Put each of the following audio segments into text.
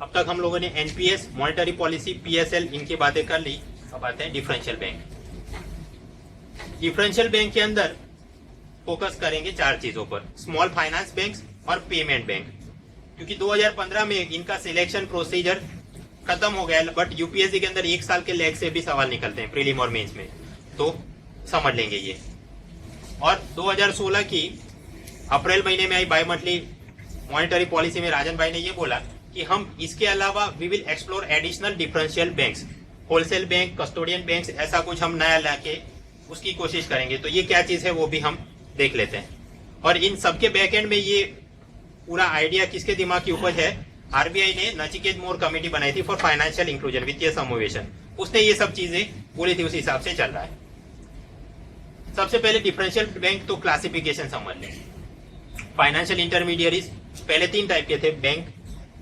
अब तक हम लोगों ने एनपीएस, मॉनेटरी पॉलिसी, पीएसएल इनकी बातें कर ली। अब आते हैं डिफरेंशियल बैंक। डिफरेंशियल बैंक के अंदर फोकस करेंगे चार चीजों पर, स्मॉल फाइनेंस बैंक्स और पेमेंट बैंक। क्योंकि 2015 में इनका सिलेक्शन प्रोसीजर खत्म हो गया, बट यूपीएससी के अंदर एक साल के लैग से भी सवाल निकलते हैं प्रीलिम और मेंस में, तो समझ लेंगे ये। और 2016 की अप्रैल महीने में आई बाई मंथली मॉनेटरी पॉलिसी में राजन भाई ने ये बोला कि हम इसके अलावा we will explore additional differential banks, wholesale bank, custodian banks, ऐसा कुछ हम नया लाके उसकी कोशिश करेंगे। तो ये क्या चीज है वो भी हम देख लेते हैं। और इन सबके बैकएंड में ये पूरा आइडिया किसके दिमाग की उपज है? आरबीआई ने नचिकेत मोर कमेटी बनाई थी फॉर फाइनेंशियल इंक्लूजन, वित्तीय समावेशन, उसने ये सब चीजें बोली थी, उस हिसाब से चल रहा है। सबसे पहले डिफरेंशियल बैंक तो क्लासिफिकेशन समझ लें। फाइनेंशियल इंटरमीडियरीज पहले तीन टाइप के थे, बैंक,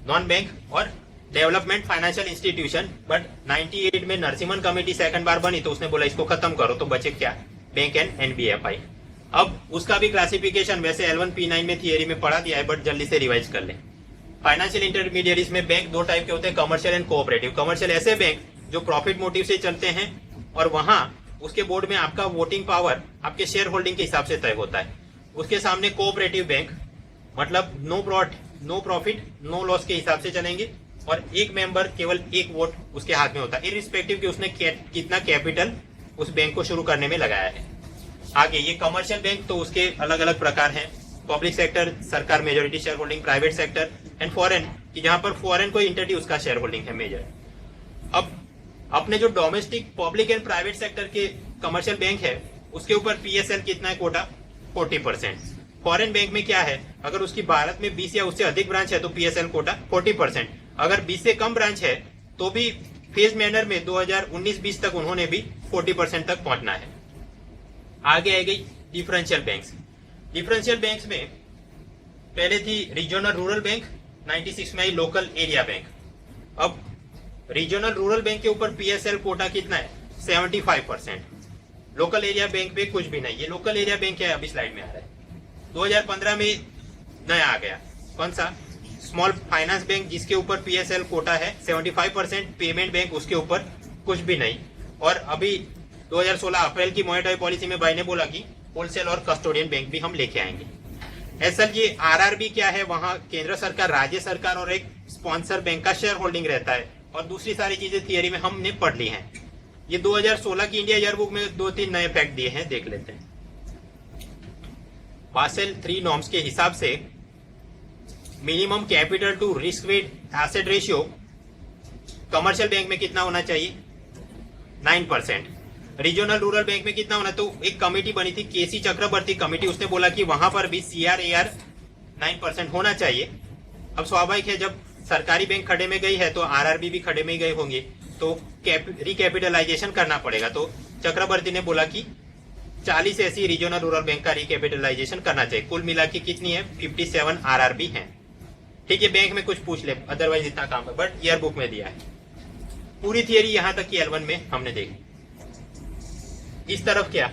नॉन बैंक और डेवलपमेंट फाइनेंशियल इंस्टीट्यूशन। बट 98 में नरसिम्हन कमेटी सेकंड बार बनी तो उसने बोला इसको खत्म करो, तो बचे क्या? Bank and NBFI. अब उसका भी क्लासिफिकेशन वैसे L1 P9 में थियरी में पढ़ा दिया है, बट जल्दी से रिवाइज कर ले। फाइनेंशियल इंटरमीडियरीज में बैंक दो टाइप के होते हैं, कमर्शियल एंड कोऑपरेटिव। कमर्शियल ऐसे बैंक जो प्रॉफिट मोटिव से चलते हैं और वहां उसके बोर्ड में आपका वोटिंग पावर आपके शेयर होल्डिंग के हिसाब से तय होता है। उसके सामने कोऑपरेटिव बैंक मतलब नो प्रॉफिट नो लॉस के हिसाब से चलेंगे और एक मेंबर केवल एक वोट उसके हाथ में होता है, इरिस्पेक्टिव कि उसने कितना कैपिटल उस बैंक को शुरू करने में लगाया है। आगे ये कमर्शियल बैंक तो उसके अलग अलग प्रकार हैं, पब्लिक सेक्टर, सरकार majority share holding, private sector and foreign, कि जहां पर फॉरेन कोई एंटिटी उसका शेयर होल्डिंग है मेजर। अब अपने जो domestic public and private sector के कमर्शियल बैंक है उसके ऊपर पीएसएल कितना है कोटा? 40%। फॉरेन बैंक में क्या है, अगर उसकी भारत में 20 या उससे अधिक ब्रांच है तो पीएसएल कोटा 40%। अगर 20 से कम ब्रांच है तो भी फेज मैनर में 2019-20 तक उन्होंने भी 40% तक पहुंचना है। आगे आ गई डिफरेंशियल बैंक्स। डिफरेंशियल बैंक्स में पहले थी रीजनल रूरल बैंक, 96 में आई लोकल एरिया बैंक। अब रीजनल रूरल बैंक के ऊपर पीएसएल कोटा कितना है? 75%। लोकल एरिया बैंक पे कुछ भी नहीं। ये लोकल एरिया बैंक है, अभी स्लाइड में आ रहा है। 2015 में नया आ गया, कौन सा? स्मॉल फाइनेंस बैंक, जिसके ऊपर पीएसएल कोटा है 75%। पेमेंट बैंक उसके ऊपर कुछ भी नहीं। और अभी 2016 अप्रैल की मॉनेटरी पॉलिसी में भाई ने बोला कि होलसेल और कस्टोडियन बैंक भी हम लेके आएंगे। असल ये आरआरबी क्या है, वहां केंद्र सरकार, राज्य सरकार और एक स्पॉन्सर बैंक का शेयर होल्डिंग रहता है और दूसरी सारी चीजें थियरी में हमने पढ़ ली हैं। ये 2016 की इंडिया ईयरबुक में 2-3 नए फैक्ट दिए हैं, देख लेते हैं। बासेल 3 नॉर्म्स के हिसाब से minimum capital to risk weight asset ratio commercial bank में कितना होना चाहिए? 9%। रीजनल रूरल बैंक में कितना होना? तो एक कमेटी बनी थी, केसी चक्रवर्ती कमेटी, उसने बोला कि वहां पर भी CRAR 9% होना चाहिए। अब स्वाभाविक है जब सरकारी बैंक खड़े में गई है तो आरआरबी भी खड़े में गए होंगे, तो रिकैपिटलाइजेशन करना पड़ेगा। तो चक्रवर्ती ने बोला कि 40 ऐसी रीजनल रूरल बैंक का रिकैपिटलाइजेशन करना चाहिए। कुल मिला के कितनी है? 57 आरआरबी है। ठीक है, बैंक में कुछ पूछ ले, अदरवाइज इतना काम है, बट ईयर बुक में दिया है। पूरी थियरी यहां तक की L1 में हमने देखी। इस तरफ क्या?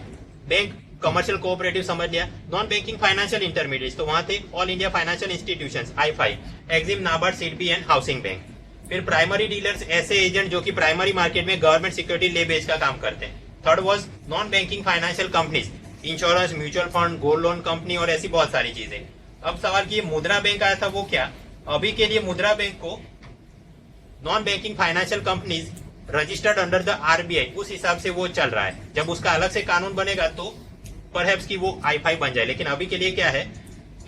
बैंक, कमर्शियल कोऑपरेटिव समझ लिया। नॉन बैंकिंग फाइनेंशियल इंटरमीडिएट तो वहां थे all India financial institutions, I5, Exim, NABARD, SIDBI and housing bank. फिर प्राइमरी डीलर्स, ऐसे एजेंट जो कि प्राइमरी मार्केट में गवर्नमेंट सिक्योरिटी ले बेच का काम करते हैं। Third was non banking financial companies, insurance, mutual fund, gold loan company और ऐसी बहुत सारी चीजें। अब सवाल की मुद्रा बैंक आया था, वो क्या? अभी के लिए मुद्रा बैंक को non banking financial companies registered under the RBI, उस हिसाब से वो चल रहा है। जब उसका अलग से कानून बनेगा तो परहैप्स की वो I5 बन जाए, लेकिन अभी के लिए क्या है?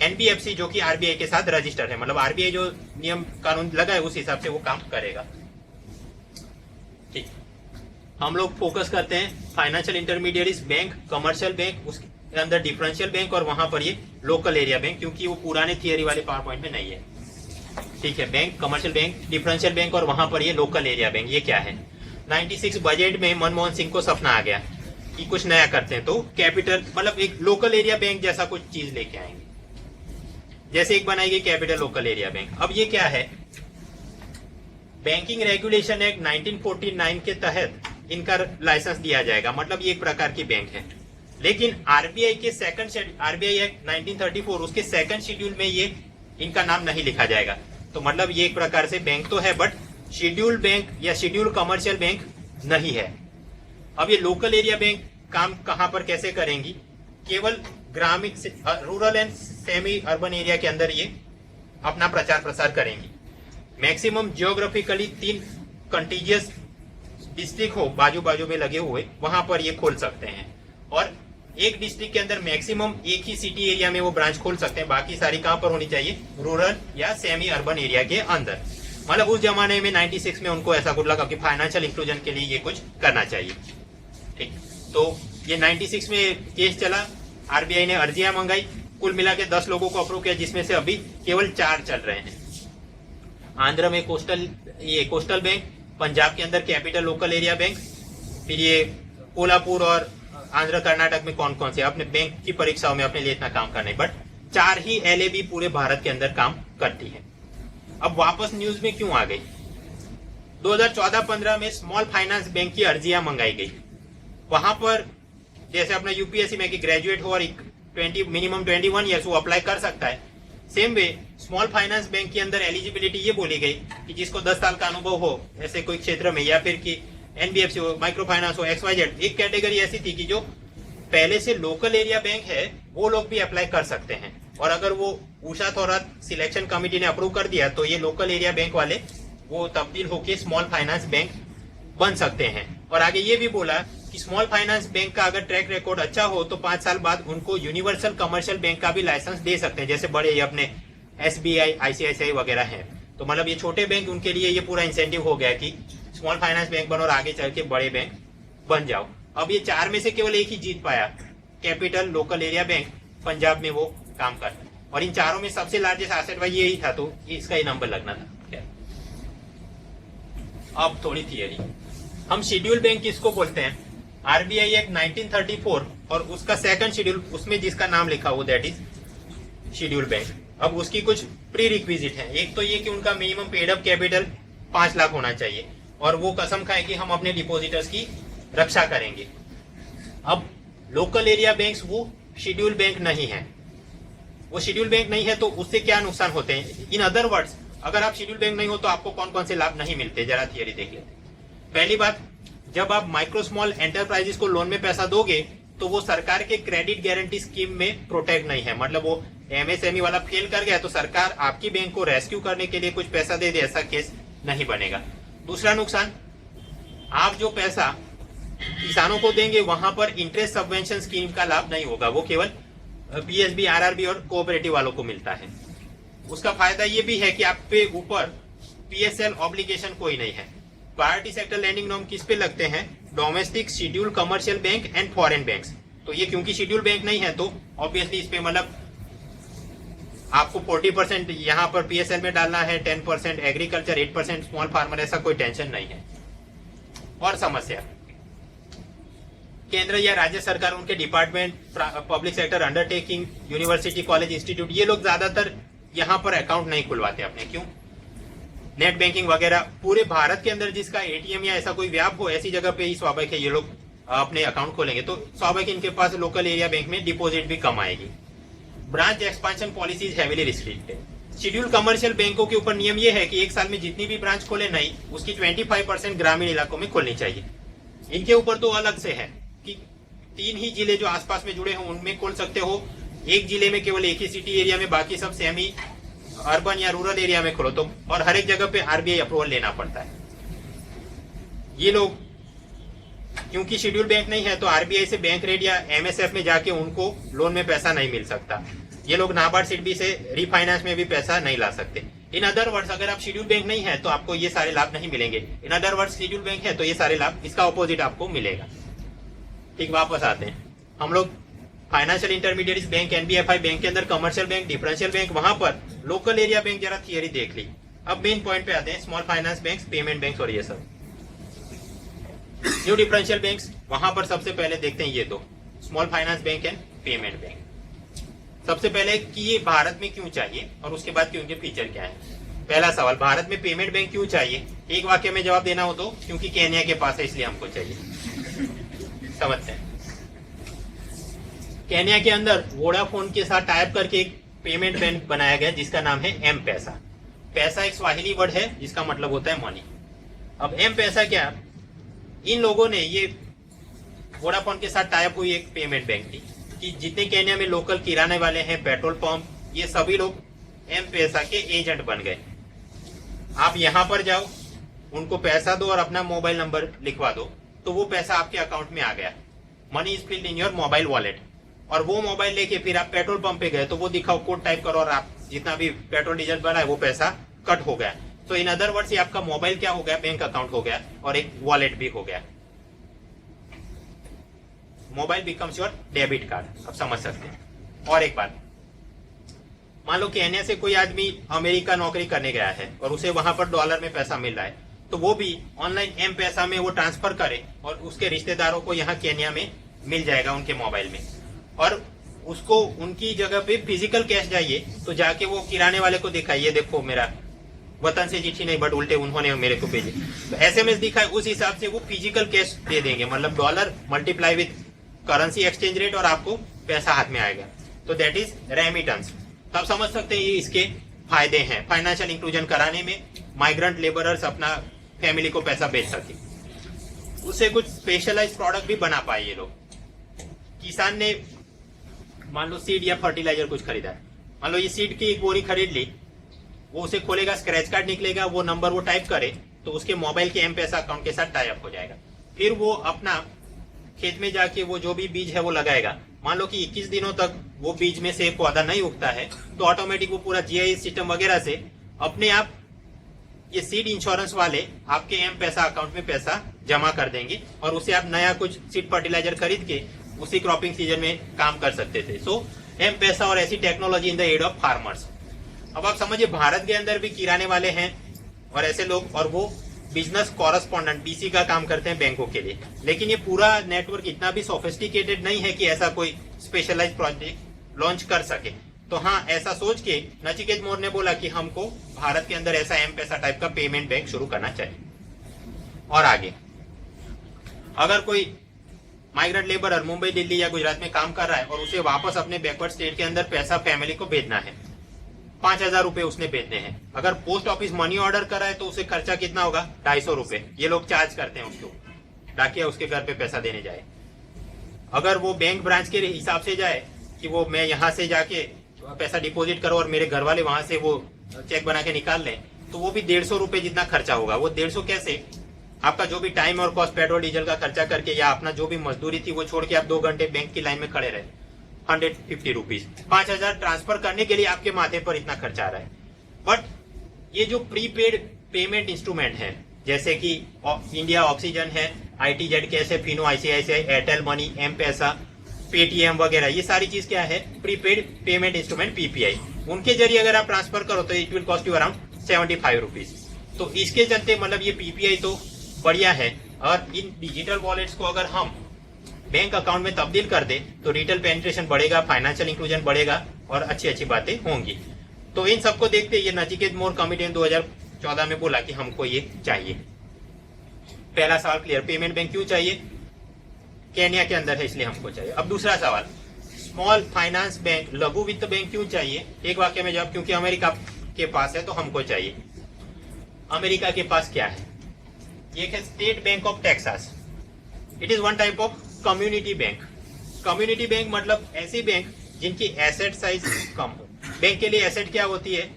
एनबीएफसी जो कि आरबीआई के साथ रजिस्टर्ड है, मतलब आरबीआई जो नियम कानून लगा है उस हिसाब से वो काम करेगा। ठीक, हम लोग फोकस करते हैं फाइनेंशियल इंटरमीडिएरीज, बैंक, कमर्शियल बैंक, उसके अंदर डिफरेंशियल बैंक और वहां पर ये लोकल एरिया बैंक, क्योंकि वो पुराने थियरी वाले पावर पॉइंट में नहीं है। ठीक है, bank, commercial bank, differential bank और वहां पर ये लोकल एरिया बैंक। ये क्या है? 96 बजट में मनमोहन सिंह को सपना आ गया कि कुछ नया करते हैं, तो कैपिटल मतलब एक लोकल एरिया बैंक जैसा कुछ चीज लेके आएंगे। जैसे एक बनाई गई कैपिटल लोकल एरिया बैंक। अब ये क्या है? बैंकिंग रेगुलेशन एक्ट 1949 के तहत इनका लाइसेंस दिया जाएगा, मतलब ये एक प्रकार की बैंक है। लेकिन आरबीआई के आरबीआई एक्ट 1934 उसके सेकंड शेड्यूल में ये इनका नाम नहीं लिखा जाएगा। तो मतलब ये एक प्रकार से बैंक तो है बट शेड्यूल बैंक या शेड्यूल कमर्शियल बैंक नहीं है। अब ये लोकल एरिया बैंक काम कहां पर कैसे करेंगी? केवल ग्रामीण rural and semi urban area के अंदर ये अपना प्रचार प्रसार करेंगी। मैक्सिमम जियोग्राफिकली 3 कंटीजियस डिस्ट्रिक्ट हो बाजू बाजू में लगे हुए, वहां पर ये खोल सकते हैं। और एक डिस्ट्रिक्ट के अंदर मैक्सिमम एक ही सिटी एरिया में वो ब्रांच खोल सकते हैं, बाकी सारी कहां पर होनी चाहिए? रूरल या सेमी अर्बन एरिया के अंदर। मतलब उस जमाने में 96 में उनको ऐसा कुछ लगा कि फाइनेंशियल इंक्लूजन के लिए ये कुछ करना चाहिए। ठीक, तो ये 96 में केस चला, आरबीआई ने अर्जियां मंगाई, कुल मिला के 10 लोगों को अप्रूव किया, जिसमें से अभी केवल 4 चल रहे हैं। आंध्र में कोस्टल बैंक, पंजाब के अंदर कैपिटल लोकल एरिया बैंक, फिर ये कोल्हापुर और आंध्र कर्नाटक में कौन कौन से, अपने बैंक की परीक्षाओं में अपने लिए इतना काम करने, बट 4 ही एलएबी पूरे भारत के अंदर काम करती है। अब वापस न्यूज में क्यों आ गई? 2014-15 में स्मॉल फाइनेंस बैंक की अर्जियां मंगाई गई। वहां पर जैसे अपना यूपीएससी में कि ग्रेजुएट हो और मिनिमम 21 ईयर्स वो अप्लाई कर सकता है, same way small finance bank के अंदर एलिजिबिलिटी ये बोली गई कि जिसको 10 साल का अनुभव हो ऐसे कोई क्षेत्र में, या फिर कि एनबीएफसी हो, माइक्रो फाइनेंस हो, XYZ। एक कैटेगरी ऐसी थी कि जो पहले से लोकल एरिया बैंक है वो लोग भी अप्लाई कर सकते हैं, और अगर वो उषा थोरात सिलेक्शन कमेटी ने अप्रूव कर दिया तो ये लोकल एरिया बैंक वाले वो तब्दील होके स्मॉल फाइनेंस बैंक बन सकते हैं। और आगे ये भी बोला कि स्मॉल फाइनेंस बैंक का अगर ट्रैक रिकॉर्ड अच्छा हो तो 5 साल बाद उनको यूनिवर्सल कमर्शियल बैंक का भी लाइसेंस दे सकते हैं, जैसे बड़े ये अपने SBI, ICICI वगैरह हैं। तो मतलब ये छोटे बैंक उनके लिए ये पूरा इंसेंटिव हो गया कि स्मॉल फाइनेंस बैंक बनो और आगे चल के बड़े बैंक बन जाओ। अब ये 4 में से केवल एक ही जीत पाया, capital local area bank, Punjab में वो काम करता है। और इन चारों में सबसे लार्जेस्ट एसेट भाई यही था, तो इसका ही नंबर लगना था। अब थोड़ी थियरी, हम शेड्यूल बैंक किसको बोलते हैं? आरबीआई एक्ट 1934 और उसका सेकंड शेड्यूल, उसमें जिसका नाम लिखा हो दैट इज शेड्यूल बैंक। अब उसकी कुछ प्री रिक्विजिट है। एक तो ये कि उनका minimum paid up capital 5 lakh होना चाहिए, और वो कसम खाए कि हम अपने डिपॉजिटर्स की रक्षा करेंगे। अब लोकल एरिया बैंक्स वो शेड्यूल बैंक नहीं है, वो शेड्यूल बैंक नहीं है तो उससे क्या नुकसान होते हैं? इन अदर वर्ड्स, अगर आप शेड्यूल बैंक नहीं हो तो आपको कौन कौन से लाभ नहीं मिलते, जरा थियरी देख लेते। पहली बात, जब आप माइक्रो स्मॉल एंटरप्राइजेस को लोन में पैसा दोगे तो वो सरकार के क्रेडिट गारंटी स्कीम में प्रोटेक्ट नहीं है। मतलब वो MSME वाला फेल कर गया तो सरकार आपकी बैंक को रेस्क्यू करने के लिए कुछ पैसा दे दे, ऐसा केस नहीं बनेगा। दूसरा नुकसान, आप जो पैसा किसानों को देंगे वहां पर इंटरेस्ट सबवेंशन स्कीम का लाभ नहीं होगा, वो केवल PSB, RRB और कोऑपरेटिव वालों को मिलता है। उसका फायदा ये भी है कि आप पे ऊपर PSL ऑब्लिगेशन कोई नहीं है। प्रायोरिटी सेक्टर लैंडिंग नॉर्म किस पे लगते हैं? Domestic, schedule commercial bank and foreign banks. तो ये क्योंकि शेड्यूल बैंक नहीं है तो ऑब्वियसली इस पे मतलब आपको 40% यहाँ पर PSL में डालना है, 10% एग्रीकल्चर, 8% स्मॉल फार्मर, ऐसा कोई टेंशन नहीं है। और समस्या, केंद्र या राज्य सरकार, उनके department, public sector undertaking, university, college, institute, ये लोग ज्यादातर यहाँ पर अकाउंट नहीं खुलवाते अपने। क्यों? नेट बैंकिंग वगैरह पूरे भारत के अंदर जिसका ATM या ऐसा कोई व्याप हो, ऐसी जगह पे ही स्वाभाविक है ये लोग अपने अकाउंट खोलेंगे, तो स्वाभाविक इनके पास लोकल एरिया बैंक में डिपॉजिट भी कम आएगी। Branch expansion policies heavily restricted. Schedule commercial बैंकों के ऊपर नियम यह है कि एक साल में जितनी भी ब्रांच खोले नई, उसकी 25% ग्रामीण इलाकों में खोलनी चाहिए। इनके ऊपर तो अलग से है कि 3 ही जिले जो आसपास में जुड़े हों उनमें खोल सकते हो, एक जिले में केवल एक ही सिटी एरिया में, बाकी सब सेमी अर्बन या रूरल एरिया में खोलो तो, और हर एक जगह पे RBI अप्रूवल लेना पड़ता है। ये लोग क्योंकि शेड्यूल बैंक नहीं है तो RBI से बैंक रेट या MSF में जाके उनको लोन में पैसा नहीं मिल सकता। ये लोग नाबार्ड सिडबी से रीफाइनेंस में भी पैसा नहीं ला सकते। इन अदर वर्ड्स, अगर आप शेड्यूल बैंक नहीं है तो आपको ये सारे लाभ नहीं मिलेंगे। In other words, schedule bank है तो ये सारे लाभ, इसका ऑपोजिट आपको मिलेगा। ठीक, वापस आते हैं हम लोग financial intermediates bank, NBFI bank के अंदर कमर्शियल बैंक, डिफरेंशियल बैंक, वहां पर लोकल एरिया बैंक, जरा थियरी देख ली। अब मेन पॉइंट पे आते हैं, small finance banks, payment banks और ये सब। न्यू डिफरेंशियल बैंक्स, वहां पर सबसे पहले देखते हैं ये दो, small finance bank and payment bank. सबसे पहले कि ये भारत में क्यों चाहिए और उसके बाद कि उनके फीचर क्या है। पहला सवाल, भारत में पेमेंट बैंक क्यों चाहिए? एक वाक्य में जवाब देना हो तो क्योंकि केन्या के पास है इसलिए हमको चाहिए। समझते हैं, केन्या के अंदर वोडाफोन के साथ टाइप करके एक पेमेंट बैंक बनाया गया जिसका नाम है M-पैसा। पैसा एक स्वाहिली वर्ड है जिसका मतलब होता है मनी। अब एम पैसा क्या, इन लोगों ने ये वोडाफोन के साथ टाइप हुई एक पेमेंट बैंक थी कि जितने केन्या में लोकल किराने वाले हैं, पेट्रोल पंप, ये सभी लोग एम पैसा के एजेंट बन गए। आप यहां पर जाओ, उनको पैसा दो और अपना मोबाइल नंबर लिखवा दो, तो वो पैसा आपके अकाउंट में आ गया। Money is filled in your mobile wallet. और वो मोबाइल लेके फिर आप पेट्रोल पंप पे गए तो वो दिखाओ, कोड टाइप करो और आप जितना भी पेट्रोल डीजल भरा है वो पैसा कट हो गया। तो इन अदर वर्ड्स, ये आपका मोबाइल क्या हो गया, बैंक अकाउंट हो गया और एक वॉलेट भी हो गया। Mobile becomes your debit card. आप समझ सकते हैं। और एक बात, मान लो केन्या से कोई आदमी अमेरिका नौकरी करने गया है और उसे वहां पर डॉलर में पैसा मिल रहा है, तो वो भी ऑनलाइन एम पैसा में वो ट्रांसफर करे और उसके रिश्तेदारों को यहाँ केन्या में मिल जाएगा उनके मोबाइल में। और उसको उनकी जगह पे फिजिकल कैश चाहिए तो जाके वो किराने वाले को दिखाइए, देखो मेरा वतन से चिट्ठी नहीं बट उल्टे उन्होंने मेरे को भेजी, तो एसएमएस दिखाए, उस हिसाब से वो फिजिकल कैश दे देंगे, मतलब dollar multiply with currency exchange rate और आपको पैसा हाथ में आएगा। तो दैट इज रेमिटेंस। तो आप समझ सकते हैं ये इसके फायदे हैं फाइनेंशियल इंक्लूजन कराने में। माइग्रेंट लेबरर्स अपना फैमिली को पैसा भेज सके, उससे कुछ स्पेशलाइज प्रोडक्ट भी बना पाए ये लोग। किसान ने मान लो सीड या फर्टिलाइजर कुछ खरीदा है, मान लो ये सीड की एक बोरी खरीद ली, वो उसे खोलेगा, स्क्रैच कार्ड निकलेगा, वो नंबर वो टाइप करे तो उसके मोबाइल के एम पैसा अकाउंट के साथ टाई अप हो जाएगा। फिर वो अपना खेत में जाके वो जो भी बीज है वो लगाएगा। मान लो कि 21 दिनों तक वो बीज में से पौधा नहीं उगता है तो ऑटोमेटिक वो पूरा जीआईएस सिस्टम वगैरह से अपने आप ये सीड इंश्योरेंस वाले आपके एम पैसा अकाउंट में पैसा जमा कर देंगे और उसे आप नया कुछ सीड फर्टिलाइजर खरीद के उसी क्रॉपिंग सीजन में काम कर सकते थे। सो एम पैसा और ऐसी technology in the aid of farmers. अब आप समझिए भारत के अंदर भी किराने वाले हैं और ऐसे लोग, और वो बिजनेस कॉरेस्पॉन्डेंट बीसी का काम करते हैं बैंकों के लिए। लेकिन ये पूरा नेटवर्क इतना भी सोफिस्टिकेटेड नहीं है कि ऐसा कोई स्पेशलाइज प्रोजेक्ट लॉन्च कर सके। तो हाँ, ऐसा सोच के नचिकेत मोर ने बोला कि हमको भारत के अंदर ऐसा एम पैसा टाइप का पेमेंट बैंक शुरू करना चाहिए। और आगे अगर कोई माइग्रेंट लेबरर मुंबई, दिल्ली या गुजरात में काम कर रहा है और उसे वापस अपने बैकवर्ड स्टेट के अंदर पैसा फैमिली को भेजना है, 5,000 रुपए उसने भेजने हैं। अगर पोस्ट ऑफिस मनी ऑर्डर करा है तो उसे खर्चा कितना होगा, 250 रुपए ये लोग चार्ज करते हैं उसको, डाकिया उसके घर पे पैसा देने जाए। अगर वो बैंक ब्रांच के हिसाब से जाए कि वो मैं यहाँ से जाके पैसा डिपॉजिट करो और मेरे घर वाले वहां से वो चेक बना के निकाल लें, तो वो भी 150 रुपए जितना खर्चा होगा। वो 150 कैसे, आपका जो भी टाइम और कॉस्ट पेट्रोल डीजल का खर्चा करके या अपना जो भी मजदूरी थी वो छोड़ के आप 2 घंटे बैंक की लाइन में खड़े रहे, 150 रुपीज, 5,000 ट्रांसफर करने के लिए आपके माथे पर इतना खर्चा आ रहा है। बट ये जो प्रीपेड पेमेंट इंस्ट्रूमेंट है जैसे कि इंडिया ऑक्सीजन है, ITZ कैश है, Fino, ICICI, Airtel money, M-Pesa, Paytm वगैरह, ये सारी चीज क्या है, प्रीपेड पेमेंट इंस्ट्रूमेंट PPI। उनके जरिए अगर आप ट्रांसफर करो तो it will cost you around 75 rupees. तो इसके चलते मतलब ये PPI तो बढ़िया है। और इन डिजिटल वॉलेट्स को अगर हम बैंक अकाउंट में तब्दील कर दे तो रिटेल पेनिट्रेशन बढ़ेगा, फाइनेंशियल इंक्लूजन बढ़ेगा और अच्छी अच्छी बातें होंगी। तो इन सबको देखते ये नचिकेत मोर कमिटी ने 2014 में बोला कि हमको ये चाहिए। पहला सवाल क्लियर, पेमेंट बैंक क्यों चाहिए, केन्या के अंदर है इसलिए हमको चाहिए। अब दूसरा सवाल, स्मॉल फाइनेंस बैंक, लघु वित्त बैंक क्यों चाहिए, एक वाक्य में जवाब, क्योंकि अमेरिका के पास है तो हमको चाहिए। अमेरिका के पास क्या है, एक है state bank of Texas, it is one type of community bank. Community bank मतलब ऐसी बैंक जिनकी एसेट साइज कम हो। बैंक के लिए एसेट क्या होती है,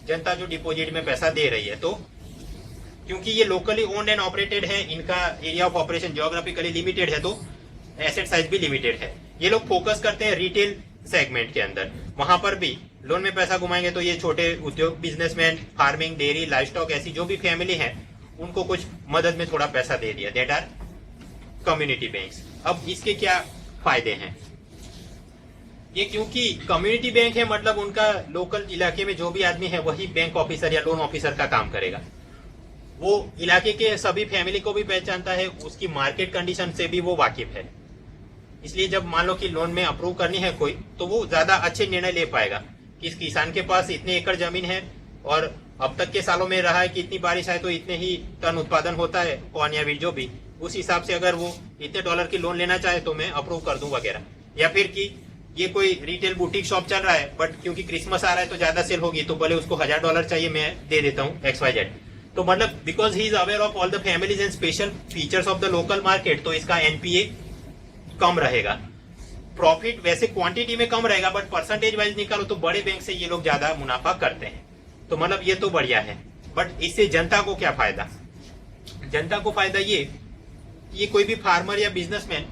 जनता जो डिपॉजिट में पैसा दे रही है। तो क्योंकि ये लोकली ओन्ड एंड ऑपरेटेड है, इनका area of operation geographically limited है, तो एसेट साइज भी लिमिटेड है। ये लोग फोकस करते हैं रिटेल सेगमेंट के अंदर, वहां पर भी लोन में पैसा घुमाएंगे तो ये छोटे उद्योग, बिजनेसमैन, फार्मिंग, डेयरी, लाइवस्टॉक, ऐसी जो भी फैमिली है उनको कुछ मदद में थोड़ा पैसा दे दिया, दैट आर कम्युनिटी बैंक्स। अब इसके क्या फायदे हैं, ये क्योंकि कम्युनिटी बैंक है मतलब उनका लोकल इलाके में जो भी आदमी है वही बैंक ऑफिसर या लोन ऑफिसर का काम करेगा। वो इलाके के सभी फैमिली को भी पहचानता है, उसकी मार्केट कंडीशन से भी वो वाकिफ है। इसलिए जब मान लो कि लोन में अप्रूव करनी है कोई, तो वो ज्यादा अच्छे निर्णय ले पाएगा कि इस किसान के पास इतने एकड़ जमीन है और अब तक के सालों में रहा है कि इतनी बारिश आए तो इतने ही टन उत्पादन होता है, कौन या भी जो भी, उस हिसाब से अगर वो इतने डॉलर की लोन लेना चाहे तो मैं अप्रूव कर दूं वगैरह। या फिर कि ये कोई रिटेल बुटीक शॉप चल रहा है, बट क्योंकि क्रिसमस आ रहा है तो ज्यादा सेल होगी, तो बोले उसको $1000 चाहिए, मैं दे देता हूँ XYZ। तो मतलब because he is aware of all the families and special features of the local market, तो इसका एनपीए कम रहेगा। प्रॉफिट वैसे क्वांटिटी में कम रहेगा, बट परसेंटेज वाइज निकालो तो बड़े बैंक से ये लोग ज्यादा मुनाफा करते हैं। तो मतलब ये तो बढ़िया है, बट इससे जनता को क्या फायदा? जनता को फायदा ये कोई भी फार्मर या बिजनेसमैन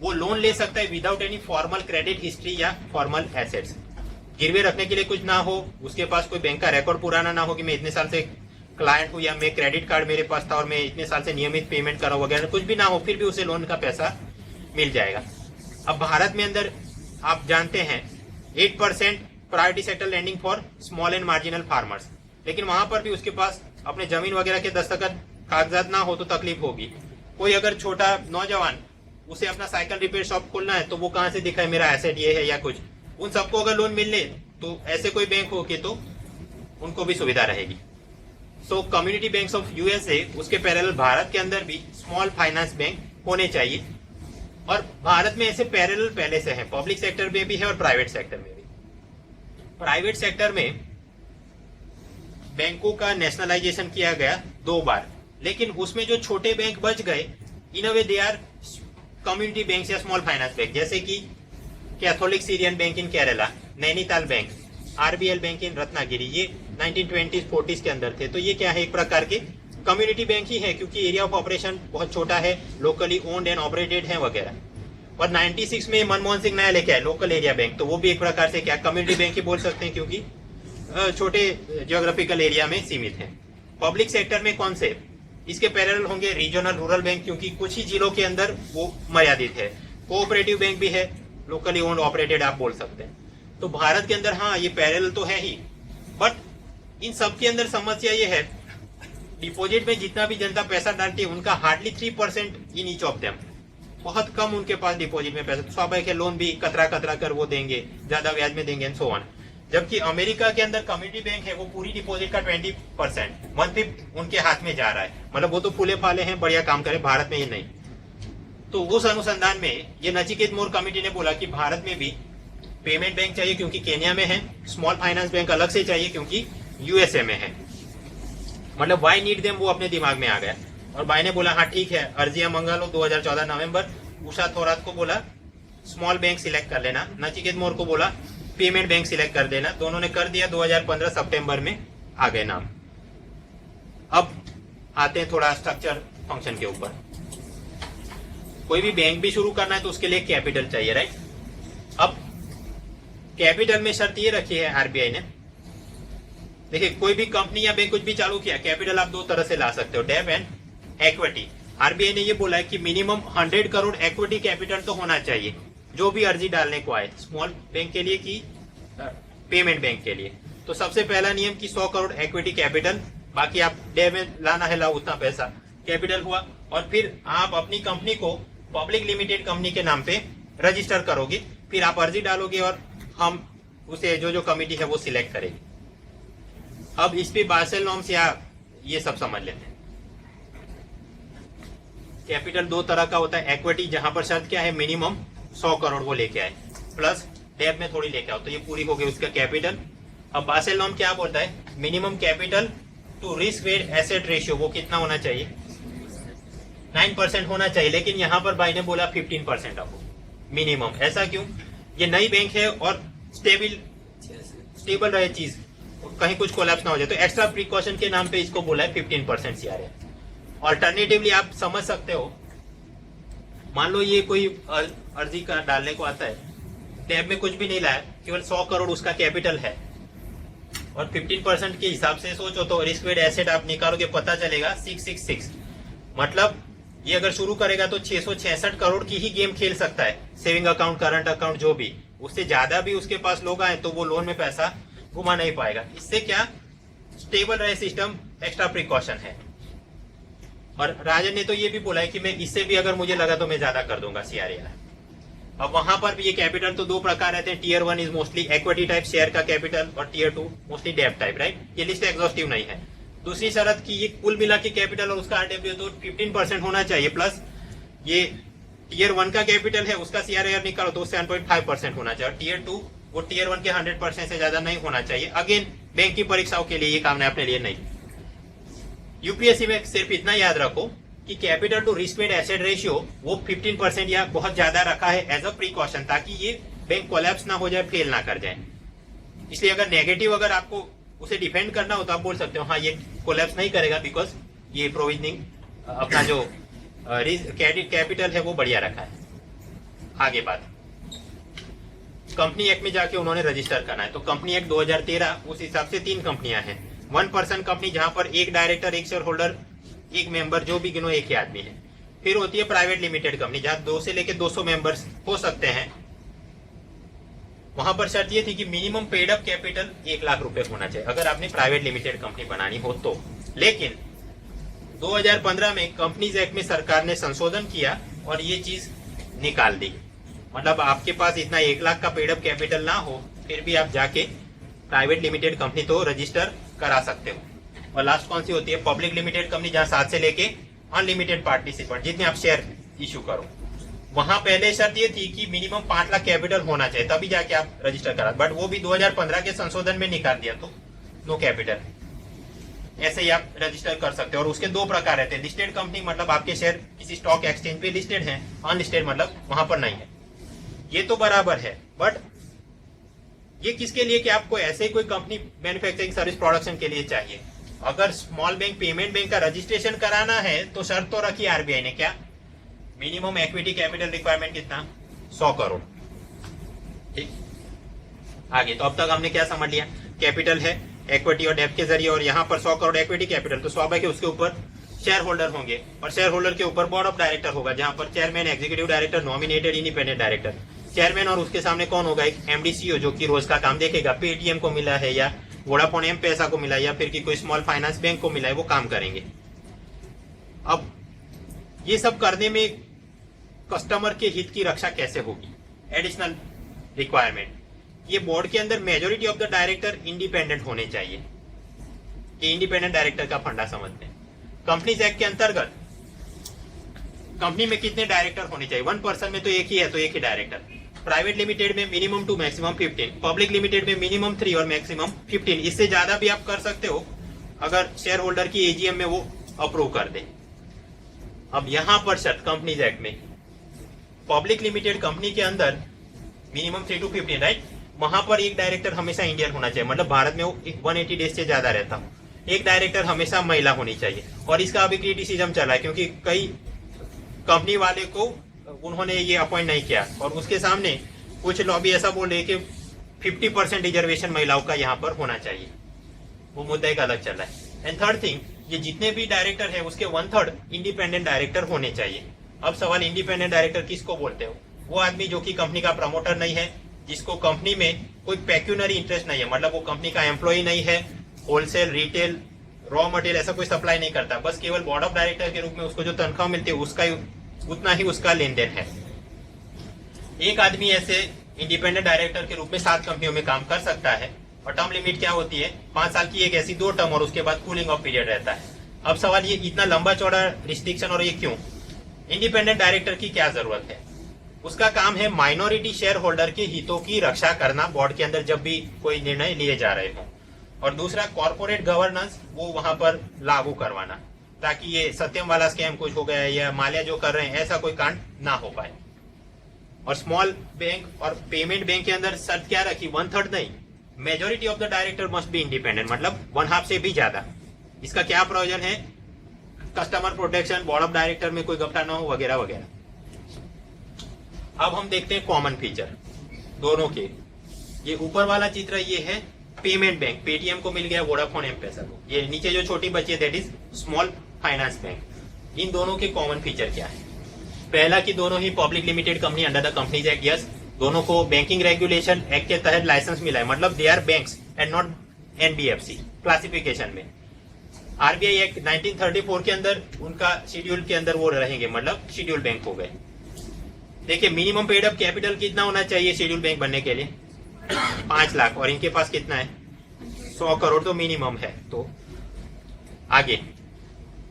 वो लोन ले सकता है without any formal credit history या फॉर्मल एसेट्स। गिरवे रखने के लिए कुछ ना हो, उसके पास कोई बैंक का रिकॉर्ड पुराना ना हो कि मैं इतने साल से क्लाइंट हूं या मैं क्रेडिट कार्ड मेरे पास था और मैं इतने साल से नियमित पेमेंट कर रहा हूं वगैरह, कुछ भी ना हो, फिर भी उसे लोन का पैसा मिल जाएगा। अब भारत में अंदर आप जानते हैं 8% priority sector lending for small and marginal farmers, लेकिन वहां पर भी उसके पास अपने जमीन वगैरह के दस्तखत कागजात ना हो तो तकलीफ होगी। कोई अगर छोटा नौजवान उसे अपना साइकिल रिपेयर शॉप खोलना है तो वो कहां से दिखाए मेरा एसेट ये है या कुछ, उन सबको अगर लोन मिलने तो ऐसे कोई बैंक हो के तो उनको भी सुविधा रहेगी। सो कम्युनिटी बैंक्स ऑफ यूएसए उसके पैरेलल भारत के अंदर भी स्मॉल फाइनेंस बैंक होने चाहिए, और भारत में ऐसे पैरेलल पहले से है, पब्लिक सेक्टर में भी है और प्राइवेट सेक्टर में भी। प्राइवेट सेक्टर में बैंकों का नेशनलाइजेशन किया गया 2 बार, लेकिन उसमें जो छोटे बैंक बच गए in a way they are community bank या स्मॉल फाइनेंस बैंक, जैसे कि Catholic Syrian bank in Kerala, Nainital bank, RBL bank in Ratnagiri, ये 1920-40s के अंदर थे। तो ये क्या है, एक प्रकार के कम्युनिटी बैंक ही है, क्योंकि एरिया ऑफ ऑपरेशन बहुत छोटा है, लोकली ओन्ड एंड ऑपरेटेड है वगैरह। और 96 में मनमोहन सिंह नया लेके आए लोकल एरिया बैंक, तो वो भी एक प्रकार से क्या कम्युनिटी बैंक ही बोल सकते हैं, क्योंकि छोटे जियोग्राफिकल एरिया में सीमित है। पब्लिक सेक्टर में कौन से, इसके पैरेलल होंगे रीजनल रूरल बैंक, क्योंकि कुछ ही जिलों के अंदर वो मर्यादित है। कोऑपरेटिव बैंक भी है, लोकली ओन्ड ऑपरेटेड आप बोल सकते हैं। तो भारत के अंदर हाँ ये पैरेलल तो है ही, बट इन सब के अंदर समस्या ये है, डिपॉजिट में जितना भी जनता पैसा डालती है उनका hardly 3% in each of them, बहुत कम उनके पास डिपॉजिट में पैसा। तो स्वाभाविक है लोन भी कतरा कतरा कर वो देंगे, ज्यादा ब्याज में देंगे एंड सो ऑन। जबकि अमेरिका के अंदर कम्युनिटी बैंक है, वो पूरी डिपॉजिट का 20% 1/5 उनके हाथ में जा रहा है, मतलब वो तो फूले फाले हैं, बढ़िया काम करे, भारत में ही नहीं। तो उस अनुसंधान में ये नचिकेत मोर कमेटी ने बोला कि भारत में भी पेमेंट बैंक चाहिए क्योंकि केन्या में है, स्मॉल फाइनेंस बैंक अलग से चाहिए क्योंकि यूएसए में है। मतलब वाई नीड देम वो अपने दिमाग में आ गया, और भाई ने बोला हाँ ठीक है अर्जियां मंगा लो। 2014 नवंबर उषा थोरात को बोला स्मॉल बैंक सिलेक्ट कर लेना, नचिकेत मोर को बोला पेमेंट बैंक सिलेक्ट कर देना, दोनों ने कर दिया। 2015 सितंबर में आ गए नाम। अब आते हैं थोड़ा स्ट्रक्चर फंक्शन के ऊपर। कोई भी बैंक भी शुरू करना है तो उसके लिए कैपिटल चाहिए, राइट। अब कैपिटल में शर्त ये रखी है आरबीआई ने, देखिए कोई भी कंपनी या बैंक कुछ भी चालू किया, कैपिटल आप 2 तरह से ला सकते हो, डेब्ट एंड इक्विटी। आरबीआई ने ये बोला है कि मिनिमम 100 करोड़ इक्विटी कैपिटल तो होना चाहिए जो भी अर्जी डालने को आए, स्मॉल बैंक के लिए कि पेमेंट बैंक के लिए। तो सबसे पहला नियम कि 100 करोड़ इक्विटी कैपिटल, बाकी आप डे में लाना है लाओ उतना पैसा कैपिटल हुआ। और फिर आप अपनी कंपनी को पब्लिक लिमिटेड कंपनी के नाम पे रजिस्टर करोगे, फिर आप अर्जी डालोगे और हम उसे जो कमेटी है वो सिलेक्ट करेगी। अब इस पे बासेल नॉर्म्स या ये सब समझ लेते हैं। कैपिटल 2 तरह का होता है, इक्विटी जहां पर शर्त क्या है मिनिमम 100 करोड़ वो लेके आए, प्लस डेब्ट में थोड़ी लेके आओ, तो ये पूरी हो गई उसका कैपिटल। अब बासेल नॉर्म क्या बोलता है, minimum capital to risk weight asset ratio वो कितना होना चाहिए, 9% होना चाहिए। लेकिन यहाँ पर भाई ने बोला 15% आपको मिनिमम। ऐसा क्यों, ये नई बैंक है और स्टेबल रहे चीज, कहीं कुछ कोलैप्स ना हो जाए, तो एक्स्ट्रा प्रिकॉशन के नाम पे इसको बोला है 15% सीआरए। ऑल्टरनेटिवली आप समझ सकते हो, मान लो ये कोई अर्जी का डालने को आता है, टैब में कुछ भी नहीं लाया, केवल 100 करोड़ उसका कैपिटल है, और 15% के हिसाब से सोचो तो रिस्क वेट एसेट आप निकालोगे पता चलेगा 666। मतलब ये अगर शुरू करेगा तो 666 करोड़ की ही गेम खेल सकता है, सेविंग अकाउंट करंट अकाउंट जो भी, उससे ज्यादा भी उसके पास लोग आए तो वो लोन में पैसा घुमा नहीं पाएगा। इससे क्या स्टेबल रहे सिस्टम, एक्स्ट्रा प्रिकॉशन है। और राजन ने तो ये भी बोला है कि मैं इससे भी अगर मुझे लगा तो मैं ज्यादा कर दूंगा सीआरए। अब वहां पर भी ये कैपिटल तो 2 प्रकार रहते हैं, tier 1 is mostly equity type share का कैपिटल, और टियर 2 मोस्टली डेब्ट टाइप, राइट। ये लिस्ट एग्जॉस्टिव नहीं है। दूसरी शर्त की ये कुल मिला के कैपिटल और उसका आरडब्ल्यू तो 15% होना चाहिए, प्लस ये टीयर 1 का कैपिटल है उसका CRAR निकालो तो 7.5% होना चाहिए। टीयर 2 वो टीयर 1 के 100% से ज्यादा नहीं होना चाहिए। अगेन बैंक की परीक्षाओं के लिए ये काम है, अपने लिए नहीं। यूपीएससी में सिर्फ इतना याद रखो कि capital to risk weight asset ratio वो 15% या बहुत ज्यादा रखा है एज अ प्रिकॉशन, ताकि ये बैंक कोलैप्स ना हो जाए, फेल ना कर जाए। इसलिए अगर नेगेटिव अगर आपको उसे डिफेंड करना हो तो आप बोल सकते हो हाँ ये कोलैप्स नहीं करेगा बिकॉज ये प्रोविजनिंग अपना जो कैपिटल है वो बढ़िया रखा है। आगे बात, कंपनी एक्ट में जाके उन्होंने रजिस्टर करना है, तो कंपनी एक्ट 2013 उस हिसाब से 3 कंपनियां हैं। 1 पर्सन कंपनी जहां पर एक डायरेक्टर, एक शेयर होल्डर, एक मेंबर, जो भी गिनो एक ही आदमी है। फिर होती है प्राइवेट लिमिटेड कंपनी जहां 2 से लेकर 200 मेंबर्स हो सकते हैं। वहां पर शर्त ये थी कि minimum paid up capital 1 lakh रुपए होना चाहिए अगर आपने प्राइवेट लिमिटेड कंपनी बनानी हो तो। लेकिन 2015 में कंपनीज एक्ट में सरकार ने संशोधन किया और ये चीज निकाल दी। मतलब आपके पास इतना 1 लाख का पेड अप कैपिटल ना हो फिर भी आप जाके प्राइवेट लिमिटेड कंपनी तो रजिस्टर करा सकते हो। और लास्ट कौन सी होती है? पब्लिक लिमिटेड कंपनी, जहां 7 से लेके अनलिमिटेड पार्टिसिपेंट जितने आप शेयर इश्यू करो। वहां पहले शर्त ये थी कि मिनिमम 5 लाख कैपिटल होना चाहिए तभी जाके आप रजिस्टर करा, बट वो भी 2015 के संशोधन में निकाल दिया तो नो कैपिटल, ऐसे ही आप रजिस्टर कर सकते हो। और उसके 2 प्रकार रहते हैं। लिस्टेड कंपनी मतलब आपके शेयर किसी स्टॉक एक्सचेंज पे लिस्टेड है, अनलिस्टेड मतलब वहां पर नहीं है। ये तो बराबर है, बट ये किसके लिए कि आपको ऐसे कोई कंपनी मैन्युफैक्चरिंग सर्विस प्रोडक्शन के लिए चाहिए। अगर स्मॉल बैंक, पेमेंट बैंक का रजिस्ट्रेशन कराना है तो शर्त तो रखी आरबीआई ने, क्या? मिनिमम इक्विटी कैपिटल रिक्वायरमेंट कितना? 100 करोड़। ठीक, आगे तो अब तक हमने क्या समझ लिया? कैपिटल है इक्विटी और डेब्ट के जरिए, और यहाँ पर 100 करोड़ इक्विटी कैपिटल, तो स्वाभाविक है उसके ऊपर शेयर होल्डर होंगे और शेयर होल्डर के ऊपर बोर्ड ऑफ डायरेक्टर होगा जहां पर chairman, executive director, nominated, independent director. Chairman और उसके सामने कौन होगा? एक एमडी सीईओ जो कि रोज का काम देखेगा, पेटीएम को मिला है या वोडाफोन एम पैसा को मिला या फिर कि कोई स्मॉल फाइनेंस बैंक को मिला है, वो काम करेंगे। अब ये सब करने में कस्टमर के हित की रक्षा कैसे होगी? एडिशनल रिक्वायरमेंट, ये बोर्ड के अंदर majority of the director independent होने चाहिए। ये इंडिपेंडेंट डायरेक्टर का फंडा समझते हैं। कंपनीज एक्ट के अंतर्गत कंपनी में कितने डायरेक्टर होने चाहिए? 1 पर्सन में तो एक ही है, तो एक ही डायरेक्टर। प्राइवेट लिमिटेड में मिनिमम 2 मैक्सिमम 15, पब्लिक लिमिटेड में मिनिमम 3 और मैक्सिमम 15। इससे ज्यादा भी आप कर सकते हो अगर शेयर होल्डर की एजीएम में वो अप्रूव कर दे। अब यहां पर शर्त कंपनीज एक्ट में पब्लिक लिमिटेड कंपनी के अंदर मिनिमम 3 to 15, राइट? वहां पर एक डायरेक्टर हमेशा इंडियन होना चाहिए, मतलब भारत में वो 180 डेज से ज्यादा रहता हो। एक डायरेक्टर हमेशा महिला होनी चाहिए। और इसका अभी क्रिटिसिज्म चला है क्योंकि कई कंपनी वाले को उन्होंने ये अपॉइंट नहीं किया और उसके सामने कुछ लॉबी ऐसा बोल रहे कि 50% रिजर्वेशन महिलाओं का यहाँ पर होना चाहिए। वो मुद्दा एक अलग चल रहा है। एंड थर्ड थिंग, ये जितने भी डायरेक्टर है उसके 1/3 इंडिपेंडेंट डायरेक्टर होने चाहिए। अब सवाल, इंडिपेंडेंट डायरेक्टर किसको बोलते हो? वो आदमी जो कि कंपनी का प्रमोटर नहीं है, जिसको कंपनी में कोई पेक्यूनरी इंटरेस्ट नहीं है, मतलब वो कंपनी का एम्प्लॉय नहीं है, होलसेल, रिटेल, रॉ मटेरियल ऐसा कोई सप्लाई नहीं करता, बस केवल बोर्ड ऑफ डायरेक्टर के रूप में उसको जो तनख्वाह मिलती है उसका उतना ही उसका लेन देन है। एक आदमी ऐसे इंडिपेंडेंट डायरेक्टर के रूप में 7 कंपनियों में काम कर सकता है। और टर्म लिमिट क्या होती है? 5 साल की एक ऐसी 2 टर्म और उसके बाद कूलिंग ऑफ पीरियड रहता है। अब सवाल, ये इतना लंबा चौड़ा रिस्ट्रिक्शन और ये क्यों? इंडिपेंडेंट डायरेक्टर की क्या जरूरत है? उसका काम है माइनॉरिटी शेयर होल्डर के हितों की रक्षा करना बोर्ड के अंदर जब भी कोई निर्णय लिए जा रहे हो। और दूसरा, कॉर्पोरेट गवर्नेंस वो वहां पर लागू करवाना, ताकि ये सत्यम वाला स्कैम कुछ हो गया या माल्या जो कर रहे हैं ऐसा कोई कांड ना हो पाए। और स्मॉल बैंक और पेमेंट बैंक के अंदर शर्त क्या रखी? 1/3 नहीं, majority of the director must be independent, मतलब 1/2 से भी ज्यादा। इसका क्या प्रयोजन है? Customer protection, board of director में कोई गपटा ना हो, वगैरह वगैरह। अब हम देखते हैं कॉमन फीचर दोनों के। ये ऊपर वाला चित्र ये है पेमेंट बैंक, पेटीएम को मिल गया, वोडाफोन एम पैसा को। ये नीचे जो छोटी बची है that is small finance bank. इन दोनों के कॉमन फीचर क्या है? पहला कि दोनों ही public limited company under the companies act, yes, दोनों को बैंकिंग रेगुलेशन एक्ट के तहत लाइसेंस मिला है, मतलब they are banks and not NBFC classification में। आरबीआई एक्ट 1934 के अंदर उनका शेड्यूल के अंदर वो रहेंगे, मतलब शेड्यूल बैंक हो गए। देखिए, मिनिमम पेड अप कैपिटल कितना होना चाहिए शेड्यूल बैंक बनने के लिए? 5 लाख, और इनके पास कितना है? 100 करोड़ तो मिनिमम है। तो आगे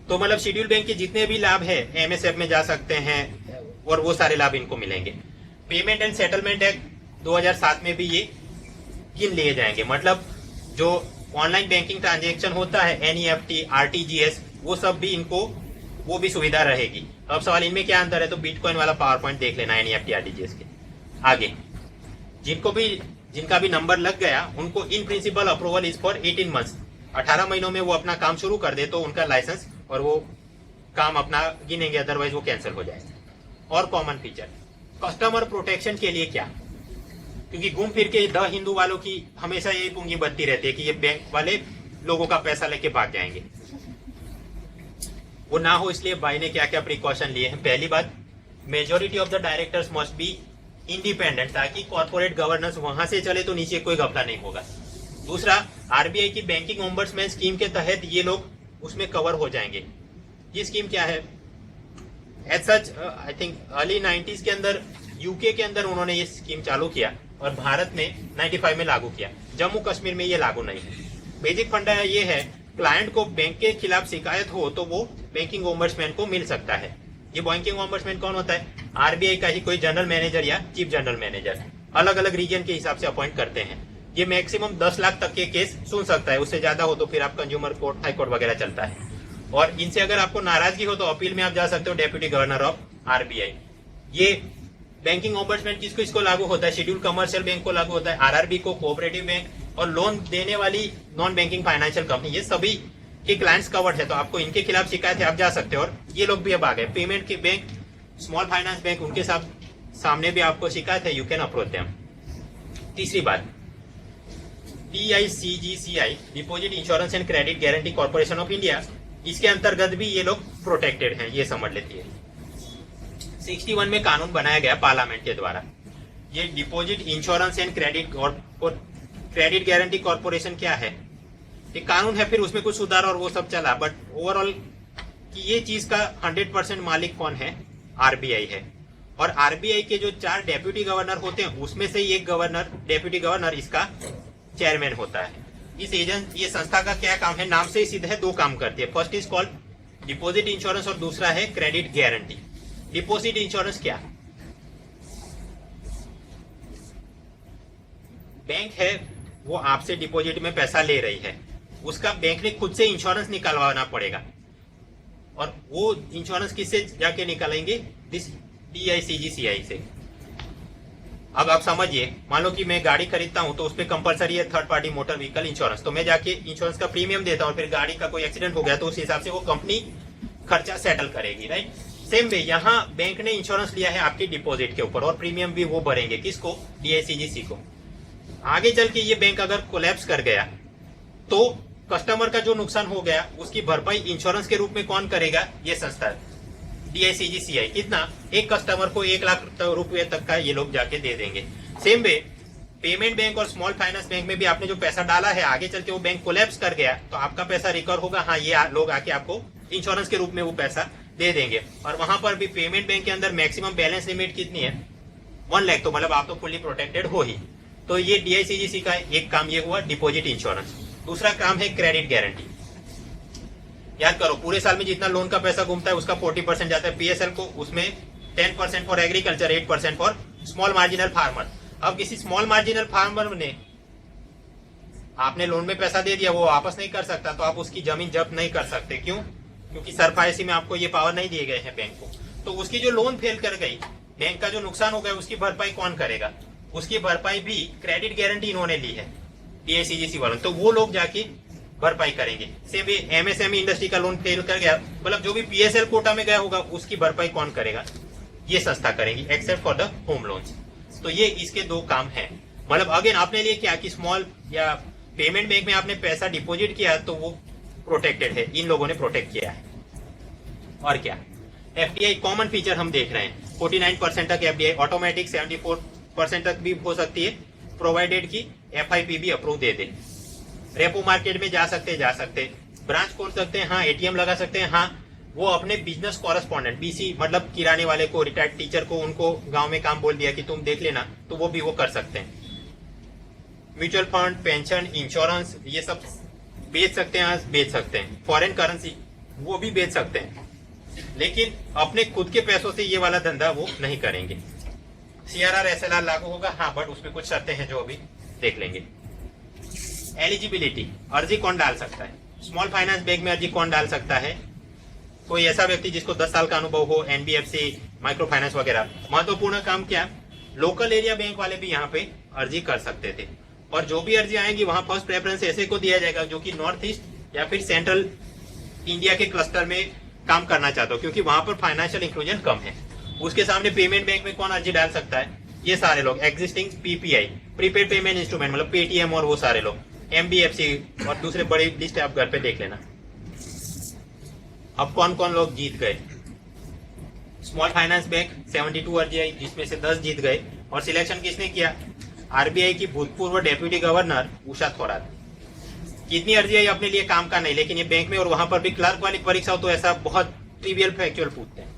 तो मतलब शेड्यूल बैंक के जितने भी लाभ है, एमएसएफ में जा सकते हैं, और वो सारे लाभ इनको मिलेंगे। पेमेंट एंड सेटलमेंट एक्ट 2007 में भी ये गिन लिए जाएंगे, मतलब जो ऑनलाइन बैंकिंग ट्रांजेक्शन होता है एनईएफटी, आरटीजीएस, वो सब भी इनको वो भी सुविधा रहेगी। अब सवाल इनमें क्या अंतर है, तो बिटकॉइन वाला पावर पॉइंट देख लेना एनईएफटी आरटीजीएस के आगे। जिनका भी नंबर लग गया उनको in principle approval is for 18 months, 18 महीनों में वो अपना काम शुरू कर दे तो उनका लाइसेंस और वो काम अपना गिनेंगे, अदरवाइज वो कैंसिल हो जाएगा। और कॉमन फीचर कस्टमर प्रोटेक्शन के लिए क्या, क्योंकि घूम फिर के द हिंदू वालों की हमेशा यही पुंगी बत्ती रहती है कि ये बैंक वाले लोगों का पैसा लेके भाग जाएंगे, वो ना हो इसलिए भाई ने क्या क्या प्रिकॉशन लिए हैं। पहली बात, majority of the directors must be independent, ताकि कॉर्पोरेट गवर्नेंस वहां से चले तो नीचे कोई घपला नहीं होगा। दूसरा, आरबीआई की बैंकिंग ओम्बड्समैन स्कीम के तहत ये लोग उसमें कवर हो जाएंगे। ये स्कीम क्या है, as such I think early 90s के अंदर यूके के अंदर उन्होंने ये स्कीम चालू किया और भारत में 95 में लागू किया। जम्मू कश्मीर में ये लागू नहीं है। बेसिक फंडा ये है, क्लाइंट को बैंक के खिलाफ शिकायत हो तो वो बैंकिंग ओम्बड्समैन को मिल सकता है। ये बैंकिंग ओम्बड्समैन कौन होता है, आरबीआई का ही कोई जनरल मैनेजर या चीफ जनरल मैनेजर, अलग अलग रीजन के हिसाब से अपॉइंट करते हैं। ये मैक्सिमम 10 लाख तक के केस सुन सकता है, उससे ज्यादा हो तो फिर आप कंज्यूमर कोर्ट, हाई कोर्ट वगैरह चलता है। और इनसे अगर आपको नाराजगी हो तो अपील में आप जा सकते हो डेप्यूटी गवर्नर ऑफ आरबीआई। ये बैंकिंग ओम्बड्समैन किसको लागू होता है, शेड्यूल कमर्शियल बैंक को लागू होता है, आरआरबी को, कोऑपरेटिव बैंक और लोन देने वाली नॉन बैंकिंग फाइनेंशियल कंपनी, ये सभी के क्लाइंट्स कवर्ड है। तो आपको इनके खिलाफ शिकायत है, आप जा सकते हो। और ये लोग भी अब आ गए, पेमेंट के बैंक, स्मॉल फाइनेंस बैंक, उनके सामने भी आपको शिकायत है, यू कैन अप्रोच देम। तीसरी बात, DICGCI, deposit insurance and credit guarantee corporation of India, इसके अंतर्गत भी ये लोग प्रोटेक्टेड हैं, ये समझ लेती है। 61 में कानून बनाया गया पार्लियामेंट के द्वारा। ये deposit insurance and credit guarantee corporation क्या है, एक कानून है, फिर उसमें कुछ सुधार और वो सब चला, बट ओवरऑल कि ये चीज का 100% मालिक कौन है, आरबीआई है। और आरबीआई के जो 4 डेप्यूटी गवर्नर होते हैं उसमें से एक डेप्यूटी गवर्नर इसका चेयरमैन होता है। ये संस्था का क्या काम है, नाम से ही सीधा है, 2 काम करती है। First is called deposit insurance और दूसरा है क्रेडिट गारंटी। डिपॉजिट इंश्योरेंस क्या, बैंक है वो आपसे डिपॉजिट में पैसा ले रही है, उसका बैंक ने खुद से इंश्योरेंस निकलवाना पड़ेगा। और वो इंश्योरेंस किससे जाके निकालेंगे, दिस DICGCI से। अब आप समझिए, मान लो कि मैं गाड़ी खरीदता हूं तो उस पर कंपलसरी है third party motor vehicle insurance, तो मैं जाके इंश्योरेंस का प्रीमियम देता हूं, फिर गाड़ी का कोई एक्सीडेंट हो गया तो उस हिसाब से वो कंपनी खर्चा सेटल करेगी, राइट। सेम वे यहाँ बैंक ने इंश्योरेंस लिया है आपकी डिपॉजिट के ऊपर और प्रीमियम भी वो भरेंगे, किसको, DICGC को। आगे चल के ये बैंक अगर कोलैप्स कर गया तो कस्टमर का जो नुकसान हो गया उसकी भरपाई इंश्योरेंस के रूप में कौन करेगा, ये संस्था DICGCI। कितना, एक कस्टमर को 1 लाख रुपए तक का ये लोग जाके दे देंगे। सेम वे पेमेंट बैंक और स्मॉल फाइनेंस बैंक में भी आपने जो पैसा डाला है, आगे चल के वो बैंक कोलैप्स कर गया तो आपका पैसा रिकवर होगा, हाँ, ये लोग आके आपको इंश्योरेंस के रूप में वो पैसा दे देंगे। और वहां पर भी पेमेंट बैंक के अंदर मैक्सिमम बैलेंस लिमिट कितनी है, 1 लाख, तो मतलब आप तो फुल्ली प्रोटेक्टेड हो ही। तो ये DICGC का एक काम ये हुआ, डिपॉजिट इंश्योरेंस। दूसरा काम है क्रेडिट गारंटी। याद करो, पूरे साल में जितना लोन का पैसा घूमता है उसका 40% जाता है PSL को, उसमें 10% for agriculture, 8% for small marginal farmer. अब किसी स्मॉल मार्जिनल फार्मर ने आपने लोन में पैसा दे दिया, वो वापस नहीं कर सकता, तो आप उसकी जमीन जब्त नहीं कर सकते। क्यों, क्योंकि सरफायसी में आपको ये पावर नहीं दिए गए हैं बैंक को। तो उसकी जो लोन फेल कर गई, बैंक का जो नुकसान हो गया, उसकी भरपाई कौन करेगा, उसकी भरपाई भी क्रेडिट गारंटी इन्होंने ली है DICGC वालों, तो वो लोग जाके भरपाई करेंगे। सेम भी MSME इंडस्ट्री का लोन फेल कर गया, मतलब जो भी PSL कोटा में गया होगा उसकी भरपाई कौन करेगा, ये संस्था करेंगी, except for the home loans. तो ये इसके 2 काम हैं। मतलब अगेन आपने लिए क्या कि स्मॉल या पेमेंट बैंक में आपने पैसा डिपॉजिट किया तो वो प्रोटेक्टेड है, इन लोगों ने प्रोटेक्ट किया है। और क्या, FDI कॉमन फीचर हम देख रहे हैं, 49% तक FDI ऑटोमेटिक, 74% तक भी हो सकती है, प्रोवाइडेड की FIP भी अप्रूव दे दे। रेपो मार्केट में जा सकते, ब्रांच खोल सकते हैं, हाँ, ATM लगा सकते हैं, हाँ, वो अपने बिजनेस कॉरेस्पॉन्डेंट BC मतलब किराने वाले को, रिटायर्ड टीचर को, उनको गांव में काम बोल दिया कि तुम देख लेना, तो वो भी वो कर सकते हैं। म्यूचुअल फंड, पेंशन, इंश्योरेंस, ये सब बेच सकते हैं। फॉरेन करेंसी वो भी बेच सकते हैं। लेकिन अपने खुद के पैसों से ये वाला धंधा वो नहीं करेंगे। CRR SLR लागू होगा, हाँ, बट उसमें कुछ शर्तें हैं जो अभी देख लेंगे। एलिजिबिलिटी, अर्जी कौन डाल सकता है? स्मॉल फाइनेंस बैंक में अर्जी कौन डाल सकता है? कोई ऐसा व्यक्ति जिसको 10 साल का अनुभव हो, NBFC, माइक्रो फाइनेंस वगैरह। महत्वपूर्ण काम क्या, लोकल एरिया बैंक वाले भी यहाँ पे अर्जी कर सकते थे, और जो भी अर्जी आएंगी वहां फर्स्ट प्रेफरेंस ऐसे को दिया जाएगा जो कि नॉर्थ ईस्ट या फिर सेंट्रल इंडिया के क्लस्टर में काम करना चाहता हो, क्योंकि वहां पर फाइनेंशियल इंक्लूजन कम है। उसके सामने पेमेंट बैंक में कौन अर्जी डाल सकता है? ये सारे लोग, existing PPI, prepaid payment instrument, मतलब पेटीएम और वो सारे लोग, MBFC और दूसरे बड़े लिस्ट आप घर पे देख लेना। अब कौन कौन लोग जीत गए? स्मॉल फाइनेंस बैंक 72 अर्जी आई, जिसमें से 10 जीत गए। और सिलेक्शन किसने किया? RBI की भूतपूर्व डेप्यूटी गवर्नर उषा थोराट। कितनी अर्जी आई? अपने लिए काम का नहीं, लेकिन ये बैंक में और वहां पर भी क्लर्क वाली परीक्षा हो तो ऐसा बहुत ट्रिवियल फैक्चुअल पूछते हैं।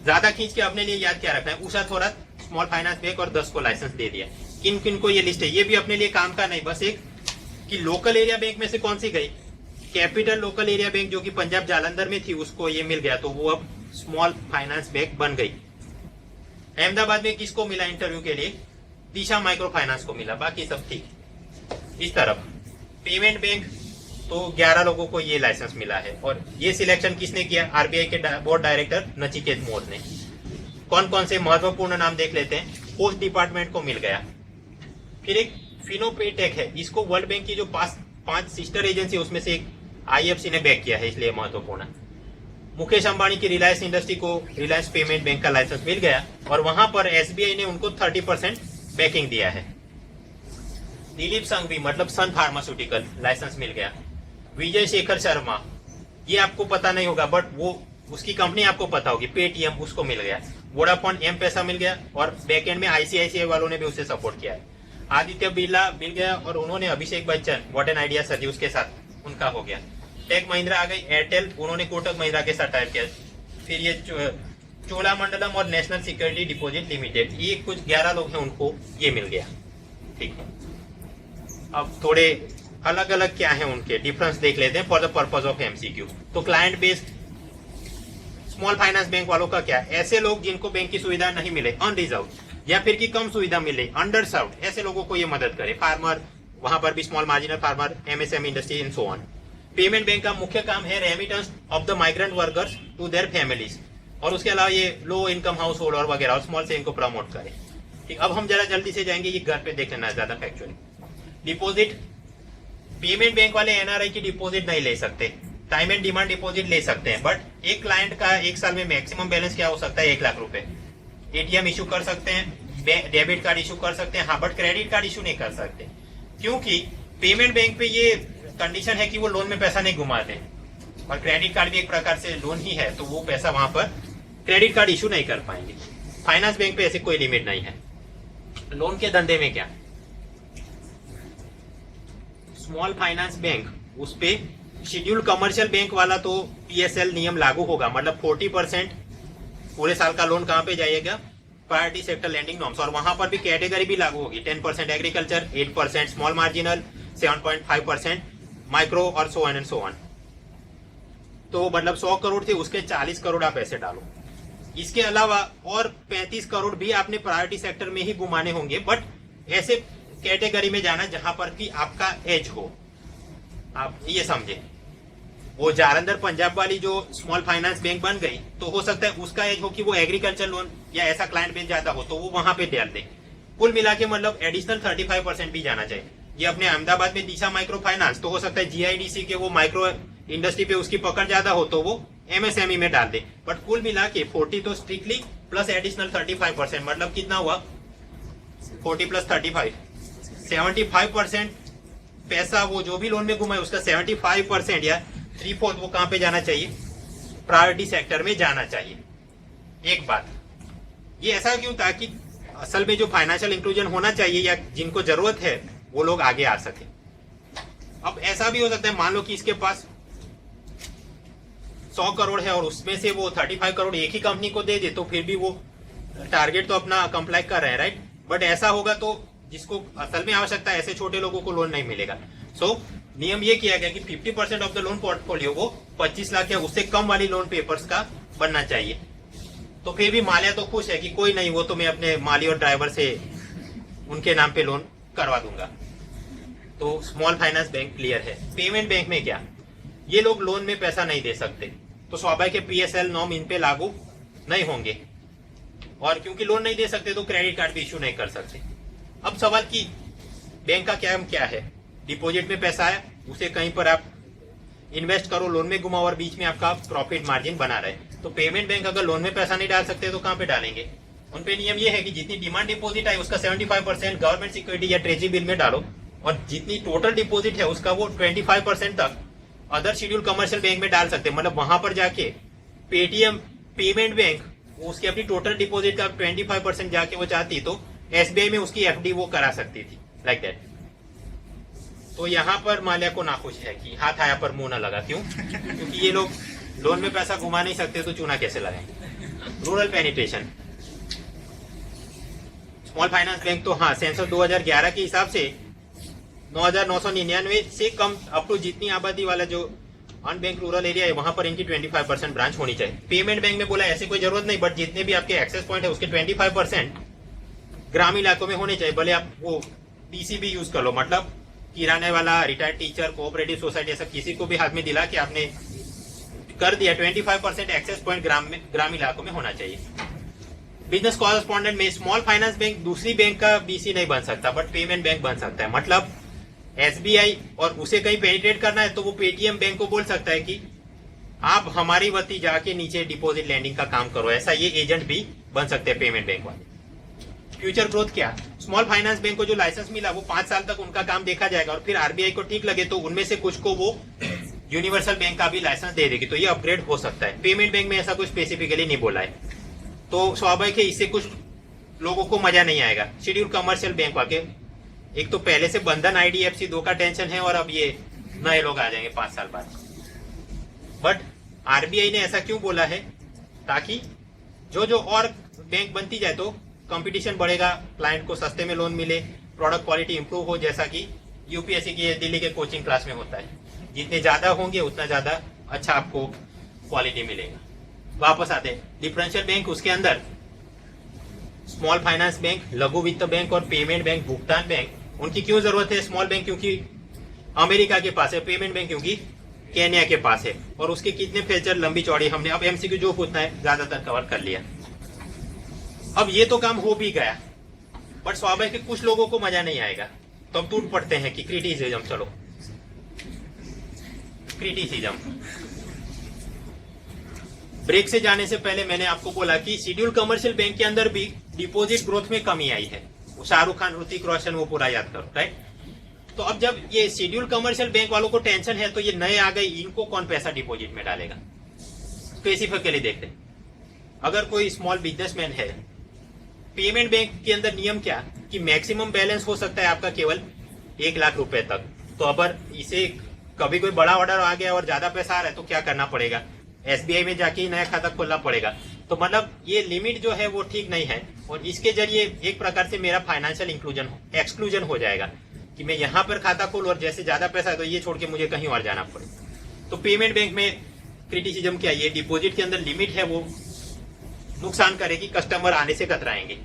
ज्यादा खींच के अपने लिए याद क्या रखना है? Usha Thorat, small finance bank, और 10 को लाइसेंस दे दिया। किन किन को ये लिस्ट है? ये भी अपने लिए काम का नहीं, बस एक कि लोकल एरिया बैंक में से कौन सी गई? कैपिटल लोकल एरिया बैंक जो कि पंजाब जालंधर में थी, उसको ये मिल गया, तो वो अब स्मॉल फाइनेंस बैंक बन गई। अहमदाबाद में किसको मिला इंटरव्यू के लिए? दिशा माइक्रो फाइनेंस को मिला, बाकी सब ठीक। इस तरफ पेमेंट बैंक तो 11 लोगों को ये लाइसेंस मिला है, और ये सिलेक्शन किसने किया? RBI के बोर्ड डायरेक्टर नचिकेत मोर ने। कौन कौन से महत्वपूर्ण नाम देख लेते हैं। पोस्ट डिपार्टमेंट को मिल गया। फिर एक फिनोपेटेक है, इसको वर्ल्ड बैंक की जो 5 सिस्टर एजेंसी उसमें से एक IFC ने बैक किया है, इसलिए महत्वपूर्ण। मुकेश अंबानी की रिलायंस इंडस्ट्री को रिलायंस पेमेंट बैंक का लाइसेंस मिल गया, और वहां पर SBI ने उनको 30% बैकिंग दिया है। दिलीप संघवी मतलब सन फार्मास्यूटिकल लाइसेंस मिल गया। विजय शेखर शर्मा, ये आपको पता नहीं होगा बट वो उसकी कंपनी आपको पता होगी, पेटीएम, उसको मिल गया। वोडाफोन M-पैसा मिल गया, और बैकएंड में ICICI वालों ने भी उसे सपोर्ट किया है। आदित्य बिरला मिल गया, और उन्होंने Abhishek Bachchan, what an idea sir ji, उसके साथ उनका हो गया। टेक महिंद्रा आ गई, एयरटेल, उन्होंने कोटक महिंद्रा के साथ टाइप किया। फिर ये चोलामंडलम और नेशनल सिक्योरिटी डिपॉजिट लिमिटेड, ये कुछ 11 लोग हैं, उनको ये मिल गया। ठीक है, अब थोड़े अलग अलग क्या है उनके डिफरेंस देख लेते हैं for the purpose of MCQ। तो client based small finance bank वालों का क्या? ऐसे लोग जिनको बैंक की सुविधा नहीं मिले, अनरिजर्व, या फिर की कम सुविधा मिले, अंडर सर्व्ड, ऐसे लोगों को ये मदद करे। फार्मर, वहां पर भी small marginal farmer, MSME industry and so on. Payment bank का मुख्य काम है remittance of the migrant workers to their families, और उसके अलावा ये लो इनकम हाउस होल्ड और वगैरह और स्मॉल से इनको प्रमोट करे। ठीक, अब हम जरा जल्दी से जाएंगे, ये घर पे देख लेना ज्यादा फैक्चुअली। डिपॉजिट, पेमेंट बैंक वाले NRI की डिपॉजिट नहीं ले सकते, टाइम एंड डिमांड डिपॉजिट ले सकते हैं, बट एक क्लाइंट का एक साल में मैक्सिमम बैलेंस क्या हो सकता है? 1 लाख रुपए। ATM इशू कर सकते हैं, डेबिट कार्ड इशू कर सकते हैं, हाँ, बट क्रेडिट कार्ड इशू नहीं कर सकते, क्योंकि पेमेंट बैंक पे ये कंडीशन है कि वो लोन में पैसा नहीं घुमाते, और क्रेडिट कार्ड भी एक प्रकार से लोन ही है, तो वो पैसा वहां पर क्रेडिट कार्ड इशू नहीं कर पाएंगे। फाइनेंस बैंक पे ऐसे कोई लिमिट नहीं है। लोन के धंधे में क्या? स्मॉल फाइनेंस बैंक, उस पे शेड्यूल कमर्शियल बैंक वाला तो PSL नियम लागू होगा, मतलब 40% पूरे साल का लोन कहां पे जाएगा? प्रायोरिटी सेक्टर लैंडिंग नॉर्म्स, और वहां पर भी कैटेगरी भी लागू होगी। 10% एग्रीकल्चर, 8% स्मॉल मार्जिनल, 7.5% माइक्रो, और so on and so on. तो मतलब 100 करोड़ थे, उसके 40 करोड़ आप ऐसे डालो। इसके अलावा और 35 करोड़ भी आपने प्रायोरिटी सेक्टर में ही घुमाने होंगे, बट ऐसे कैटेगरी में जाना जहां पर कि आपका एज हो। आप ये समझे, वो जालंधर पंजाब वाली जो स्मॉल फाइनेंस बैंक बन गई, तो हो सकता है उसका एज हो कि वो एग्रीकल्चर लोन या ऐसा क्लाइंट बेस ज्यादा हो, तो वो वहां पे डाल दे। कुल मिला के मतलब एडिशनल 35% भी जाना चाहिए। ये अपने अहमदाबाद में दिशा माइक्रो फाइनेंस, तो हो सकता है GIDC के वो माइक्रो इंडस्ट्री पे उसकी पकड़ ज्यादा हो तो वो MSME में डाल दे, बट कुल मिला के 40 तो स्ट्रिक्टली प्लस एडिशनल 35%, मतलब कितना हुआ? 40 प्लस 35, 75% पैसा वो जो भी लोन में घुमाए उसका 75% या 3/4 वो कहां पे जाना चाहिए? प्रायोरिटी सेक्टर में जाना चाहिए। एक बात, ये ऐसा क्यों? ताकि असल में जो फाइनेंशियल इंक्लूजन होना चाहिए या जिनको जरूरत है वो लोग आगे आ सके। अब ऐसा भी हो सकता है, मान लो कि इसके पास 100 करोड़ है और उसमें से वो 35 करोड़ एक ही कंपनी को दे दे, तो फिर भी वो टारगेट तो अपना कंप्लाई कर रहे हैं, राइट? बट ऐसा होगा तो जिसको असल में आवश्यकता है, ऐसे छोटे लोगों को लोन नहीं मिलेगा। सो नियम ये किया गया कि 50% ऑफ द लोन पोर्टफोलियो वो 25 लाख या उससे कम वाली लोन पेपर्स का बनना चाहिए। तो फिर भी माल्या तो खुश है कि कोई नहीं, वो तो मैं अपने माली और ड्राइवर से उनके नाम पे लोन करवा दूंगा। तो स्मॉल फाइनेंस बैंक क्लियर है। पेमेंट बैंक में क्या, ये लोग लोन में पैसा नहीं दे सकते, तो स्वाभाविक PSL नॉर्म इन पे लागू नहीं होंगे, और क्योंकि लोन नहीं दे सकते तो क्रेडिट कार्ड भी इश्यू नहीं कर सकते। अब सवाल कि बैंक का क्या है, डिपॉजिट में पैसा है, उसे कहीं पर आप इन्वेस्ट करो, लोन में घुमाओ और बीच में आपका प्रॉफिट मार्जिन बना रहे। तो पेमेंट बैंक अगर लोन में पैसा नहीं डाल सकते तो कहां पे डालेंगे? उन पे नियम ये है कि जितनी डिमांड डिपॉजिट है उसका 75% गवर्नमेंट सिक्योरिटी या ट्रेजरी बिल में डालो, और जितनी टोटल डिपॉजिट है उसका वो 25% तक अदर शेड्यूल कमर्शियल बैंक में डाल सकते हैं। मतलब वहां पर जाके पेटीएम पेमेंट बैंक उसकी अपनी टोटल डिपॉजिट का 25% जाके वो चाहती तो SBI में उसकी FD वो करा सकती थी, लाइक दैट। तो यहाँ पर माल्या को नाखुश है कि हाथ आया पर मुंह न लगा। क्यों? क्योंकि ये लोग लोन में पैसा घुमा नहीं सकते तो चूना कैसे लगाएंगे? Rural penetration, small finance bank तो हाँ, सेंसस 2011 के हिसाब से 9,999 से कम अप टू जितनी आबादी वाला जो अनबैंक रूरल एरिया है वहां पर इनकी 25% ब्रांच होनी चाहिए। पेमेंट बैंक में बोला ऐसे कोई जरूरत नहीं, बट जितने भी आपके एक्सेस पॉइंट है उसके 25% ग्रामीण इलाकों में होने चाहिए। भले आप वो PCB यूज कर लो, मतलब किराने वाला, रिटायर्ड टीचर, कोऑपरेटिव सोसाइटी, ऐसा किसी को भी हाथ में दिला के आपने कर दिया, 25% एक्सेस पॉइंट ग्रामीण इलाकों में होना चाहिए। बिजनेस कॉरेस्पॉन्डेंट में स्मॉल फाइनेंस बैंक दूसरी बैंक का BC नहीं बन सकता, बट पेमेंट बैंक बन सकता है। मतलब SBI और उसे कहीं पेनिट्रेट करना है तो वो पेटीएम बैंक को बोल सकता है कि आप हमारी वती जाके नीचे डिपॉजिट लैंडिंग का काम करो, ऐसा ये एजेंट भी बन सकते हैं पेमेंट बैंक वाले। फ्यूचर ग्रोथ क्या, स्मॉल फाइनेंस बैंक को जो लाइसेंस मिला वो 5 साल तक उनका काम देखा जाएगा, और फिर RBI को ठीक लगे तो उनमें से कुछ को वो यूनिवर्सल बैंक का भी लाइसेंस दे देगी, तो ये अपग्रेड हो सकता है। पेमेंट बैंक में ऐसा कुछ स्पेसिफिकली नहीं बोला है, तो स्वाभाविक है इससे कुछ लोगों को मजा नहीं आएगा। शेड्यूल कमर्शियल बैंक वाके, एक तो पहले से बंधन IDFC 2 का टेंशन है, और अब ये नए लोग आ जाएंगे 5 साल बाद। बट RBI ने ऐसा क्यों बोला है? ताकि जो और बैंक बनती जाए तो कंपटीशन बढ़ेगा, क्लाइंट को सस्ते में लोन मिले, प्रोडक्ट क्वालिटी इंप्रूव हो, जैसा कि UPSC के दिल्ली के कोचिंग क्लास में होता है। जितने ज्यादा होंगे उतना ज्यादा अच्छा आपको क्वालिटी मिलेगा। वापस आते हैं डिफरेंशियल बैंक, उसके अंदर स्मॉल फाइनेंस बैंक, लघु वित्त बैंक और पेमेंट बैंक, भुगतान बैंक, उनकी क्यों जरूरत है? स्मॉल बैंक क्योंकि अमेरिका के पास है, पेमेंट बैंक क्योंकि केन्या के पास है, और उसके कितने फीचर लंबी चौड़ी हमने अब MCQ जो पूछना है ज्यादातर कवर कर लिया। अब ये तो काम हो भी गया, बट स्वाभाविक है कुछ लोगों को मजा नहीं आएगा, तो अब टूट पड़ते हैं कि क्रिटिसिज्म। चलो क्रिटिसिज्म। ब्रेक से जाने से पहले मैंने आपको बोला कि शेड्यूल कमर्शियल बैंक के अंदर भी डिपॉजिट ग्रोथ में कमी आई है। शाहरुख खान, ऋतिक रोशन, वो पूरा याद करो, राइट? तो अब जब ये शेड्यूल कमर्शियल बैंक वालों को टेंशन है तो ये नए आ गए, इनको कौन पैसा डिपॉजिट में डालेगा? स्पेसिफिकली देखते हैं, अगर कोई स्मॉल बिजनेसमैन है, पेमेंट बैंक के अंदर नियम क्या कि मैक्सिमम बैलेंस हो सकता है आपका केवल 1 लाख रुपए तक। तो अगर इसे कभी कोई बड़ा ऑर्डर आ गया और ज्यादा पैसा आ रहा है तो क्या करना पड़ेगा? SBI में जाके ही नया खाता खोलना पड़ेगा। तो मतलब ये लिमिट जो है वो ठीक नहीं है, और इसके जरिए एक प्रकार से मेरा फाइनेंशियल एक्सक्लूजन हो जाएगा कि मैं यहाँ पर खाता खोलूं और जैसे ज्यादा पैसा है तो ये छोड़ के मुझे कहीं और जाना पड़े। तो पेमेंट बैंक में क्रिटिसिज्म क्या, ये डिपॉजिट के अंदर लिमिट है वो नुकसान करेगी, कस्टमर आने से कतराएंगे।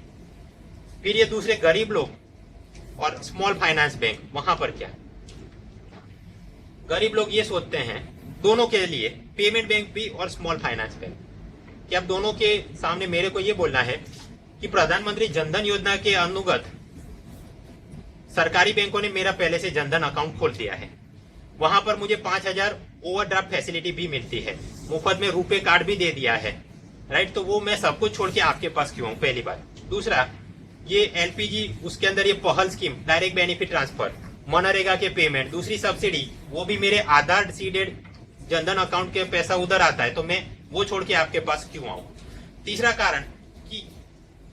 फिर ये दूसरे गरीब लोग और स्मॉल फाइनेंस बैंक, वहां पर क्या, गरीब लोग ये सोचते हैं दोनों के लिए, पेमेंट बैंक भी और स्मॉल फाइनेंस बैंक, कि अब दोनों के सामने मेरे को ये बोलना है कि प्रधानमंत्री जनधन योजना के अनुगत सरकारी बैंकों ने मेरा पहले से जनधन अकाउंट खोल दिया है, वहां पर मुझे 5,000 ओवरड्राफ्ट फैसिलिटी भी मिलती है, मुफ्त में रुपए कार्ड भी दे दिया है, राइट? तो वो मैं सब कुछ छोड़ के आपके पास क्यों आऊं? पहली बात। दूसरा, ये LPG, उसके अंदर ये पहल scheme, direct benefit transfer, MNREGA के पेमेंट, दूसरी सब्सिडी, वो भी मेरे आधार सीडेड जनधन अकाउंट के पैसा उधर आता है, तो मैं वो छोड़ के आपके पास क्यों आऊं? तीसरा कारण कि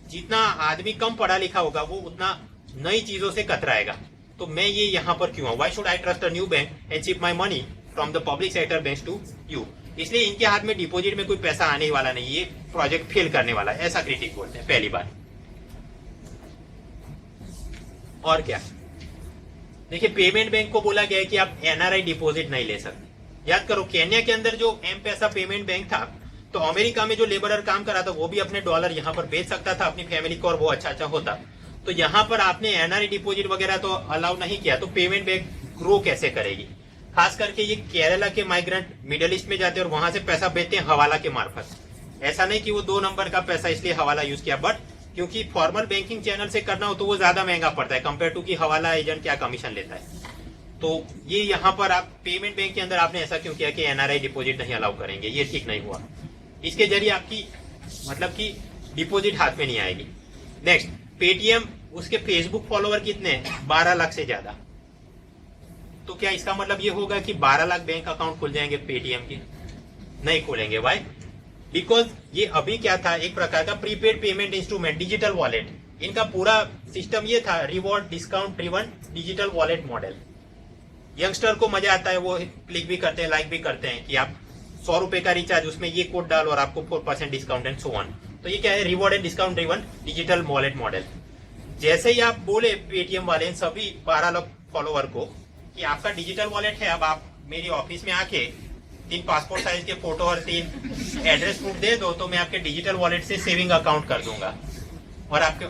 जितना आदमी कम पढ़ा लिखा होगा वो उतना नई चीजों से कतराएगा, तो मैं ये यहाँ पर क्यों आऊं? Why should I trust a new bank and shift my money from the public sector bank to you? इसलिए इनके हाथ में डिपॉजिट में कोई पैसा आने वाला नहीं, ये प्रोजेक्ट फेल करने वाला है, ऐसा क्रिटिक बोलते हैं, पहली बात। और क्या, देखिए पेमेंट बैंक को बोला गया है कि आप एनआरआई डिपॉजिट नहीं ले सकते। याद करो केन्या के अंदर जो एम पैसा पेमेंट बैंक था, तो अमेरिका में जो लेबरर काम कर रहा था वो भी अपने डॉलर यहाँ पर भेज सकता था अपनी फैमिली को, और वो अच्छा होता। तो यहाँ पर आपने एनआरआई डिपॉजिट वगैरह तो अलाउ नहीं किया, तो पेमेंट बैंक ग्रो कैसे करेगी? खास करके ये केरला के माइग्रेंट मिडिल ईस्ट में जाते हैं और वहां से पैसा भेजते हैं हवाला के मार्फत। ऐसा नहीं कि वो 2 नंबर का पैसा इसलिए हवाला यूज किया, बट क्योंकि फॉर्मल बैंकिंग चैनल से करना हो तो वो ज्यादा महंगा पड़ता है कंपेयर टू कि हवाला एजेंट क्या कमीशन लेता है। तो ये यहाँ पर आप पेमेंट बैंक के अंदर आपने ऐसा क्यों किया कि एनआरआई डिपॉजिट नहीं अलाउ करेंगे? ये ठीक नहीं हुआ। इसके जरिए आपकी मतलब कि डिपॉजिट हाथ में नहीं आएगी। नेक्स्ट, पेटीएम, उसके फेसबुक फॉलोवर कितने हैं? 12 लाख से ज्यादा। तो क्या इसका मतलब ये होगा कि 12 लाख बैंक अकाउंट खुल जाएंगे पेटीएम के? नहीं खुलेंगे। वाई? बिकॉज ये अभी क्या था, एक प्रकार का prepaid payment instrument, digital wallet. इनका पूरा सिस्टम ये था, reward discount driven digital wallet model. Youngster को मजा आता है, वो क्लिक भी करते हैं, लाइक भी करते हैं कि आप 100 रुपए का रिचार्ज, उसमें ये कोड डालो और आपको 4% डिस्काउंट एंड सो ऑन। तो ये क्या है? Reward and discount driven digital wallet model. जैसे ही आप बोले पेटीएम वाले सभी 12 लाख फॉलोवर को कि आपका डिजिटल वॉलेट है, अब आप मेरी ऑफिस में आके 3 पासपोर्ट साइज के फोटो और 3 एड्रेस प्रूफ दे दो, तो मैं आपके डिजिटल वॉलेट से सेविंग अकाउंट कर दूंगा। और आपके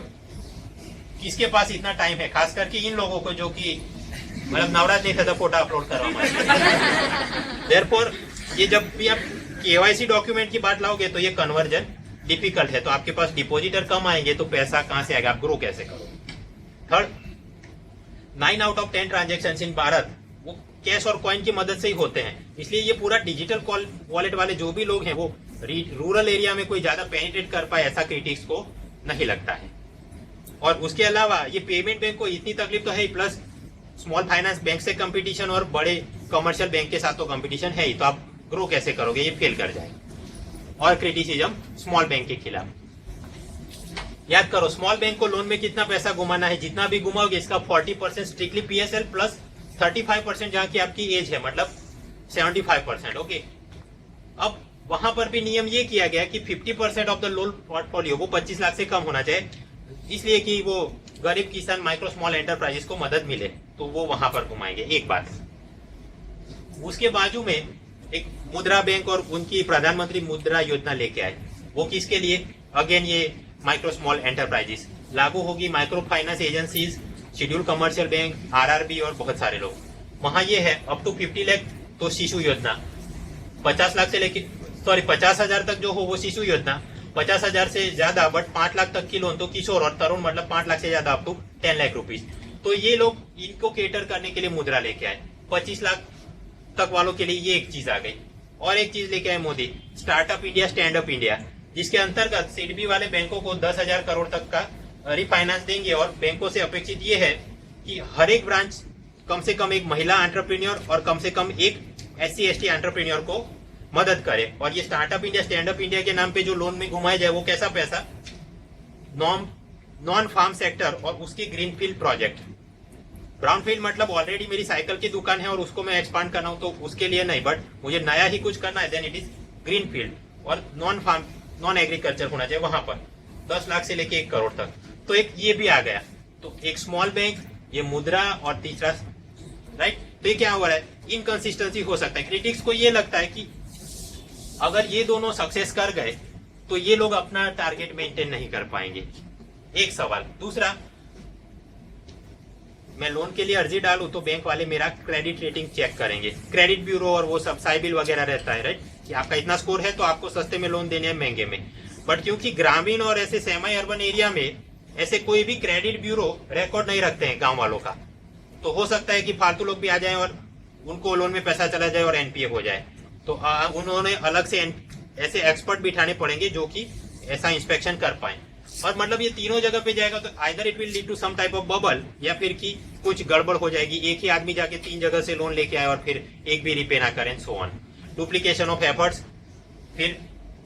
किसके पास इतना टाइम है? खास करके इन लोगों को जो कि मतलब नवरात्रि था फोटो अपलोड करवा। देयरफॉर ये जब भी आप केवाईसी डॉक्यूमेंट की बात लाओगे तो ये कन्वर्जन डिफिकल्ट है, तो आपके पास डिपॉजिटर कम आएंगे तो पैसा कहां से आएगा? आप ग्रो कैसे करोगे? Third, 9 out of 10 transaction in Bharat वो कैश और कॉइन की मदद से ही होते हैं। इसलिए ये पूरा डिजिटल वॉलेट वाले जो भी लोग हैं वो रूरल एरिया में कोई ज्यादा पेनिट्रेट कर पाए, ऐसा क्रिटिक्स को नहीं लगता है। और उसके अलावा ये पेमेंट बैंक को इतनी तकलीफ तो है ही, प्लस स्मॉल फाइनेंस बैंक से कंपटीशन और बड़े कमर्शियल बैंक के साथ तो कंपटीशन है ही, तो आप ग्रो कैसे करोगे? ये फेल कर जाएगा। और क्रिटिसिज्म स्मॉल बैंक के खिलाफ। याद करो स्मॉल बैंक को लोन में कितना पैसा घुमाना है, जितना भी घुमाओगे इसका 40% स्ट्रिक्टली पीएसएल प्लस 35% जहां की आपकी एज है, मतलब 75%। ओके, अब वहां पर भी नियम ये किया गया कि 50% ऑफ द लोन पोर्टफोलियो वो 25 लाख से कम होना चाहिए, इसलिए कि वो गरीब किसान माइक्रो स्मॉल एंटरप्राइजेस को मदद मिले, तो वो वहां पर घुमाएंगे। एक बात, उसके बाजू में एक मुद्रा बैंक और उनकी प्रधानमंत्री मुद्रा योजना लेके आए। वो किसके लिए? अगेन ये माइक्रो स्मॉल एंटरप्राइजेस लागू होगी, micro finance agencies, schedule commercial bank, RRB और बहुत सारे लोग। वहां ये है अप टू 50 लाख तो शिशु योजना, 50 लाख से लेकर 50,000 तक जो हो वो शिशु योजना, 50,000 से ज्यादा बट 5 लाख तक की लोन तो किशोर और तरुण, मतलब 5 लाख से ज्यादा अप टू 10 लाख रुपीज। तो ये लोग इनको केटर करने के लिए मुद्रा लेके आए। 25 लाख तक वालों के लिए ये एक चीज आ गई। और एक चीज लेके आए Modi, startup India stand up India, जिसके अंतर्गत सिडबी वाले बैंकों को 10,000 करोड़ तक का रिफाइनेंस देंगे। और बैंकों से अपेक्षित ये है कि हर एक ब्रांच कम से कम एक महिला एंटरप्रेन्योर और कम से कम एक SC/ST एंटरप्रेन्योर को मदद करे। और ये startup India stand up India के नाम पे जो लोन में घुमाया जाए वो कैसा पैसा? नॉन फार्म सेक्टर और उसकी ग्रीनफील्ड प्रोजेक्ट। ब्राउनफील्ड मतलब ऑलरेडी मेरी साइकिल की दुकान है और उसको मैं एक्सपांड करना हूं तो उसके लिए नहीं, बट मुझे नया ही कुछ करना है, देन इट इज ग्रीनफील्ड। और नॉन फार्म नॉन एग्रीकल्चर होना चाहिए वहां पर 10 लाख से लेके 1 करोड़ तक। तो एक ये भी आ गया, तो एक स्मॉल बैंक, ये मुद्रा और तीसरा, राइट। तो ये क्या हो रहा है? इनकंसिस्टेंसी हो सकता है। क्रिटिक्स को ये लगता है कि अगर ये दोनों सक्सेस कर गए तो ये लोग अपना टारगेट मेंटेन नहीं कर पाएंगे। एक सवाल। दूसरा, मैं लोन के लिए अर्जी डालूं तो बैंक वाले मेरा क्रेडिट रेटिंग चेक करेंगे, क्रेडिट ब्यूरो और वो सब साइबिल वगैरह रहता है, राइट, कि आपका इतना स्कोर है तो आपको सस्ते में लोन देने हैं, महंगे में। बट क्योंकि ग्रामीण और ऐसे सेमी अर्बन एरिया में ऐसे कोई भी क्रेडिट ब्यूरो रिकॉर्ड नहीं रखते हैं गांव वालों का, तो हो सकता है कि फालतू लोग भी आ जाएं और उनको लोन में पैसा चला जाए और एनपीए हो जाए। तो उन्होंने अलग से ऐसे एक्सपर्ट बिठाने पड़ेंगे जो कि ऐसा इंस्पेक्शन कर पाए। और मतलब ये तीनों जगह पे जाएगा तो either it will lead to some type of bubble, या फिर कि कुछ गड़बड़ हो जाएगी, एक ही आदमी जाके 3 जगह से लोन लेके आए और फिर एक भी रिपे ना करें, so on. Duplication of efforts, फिर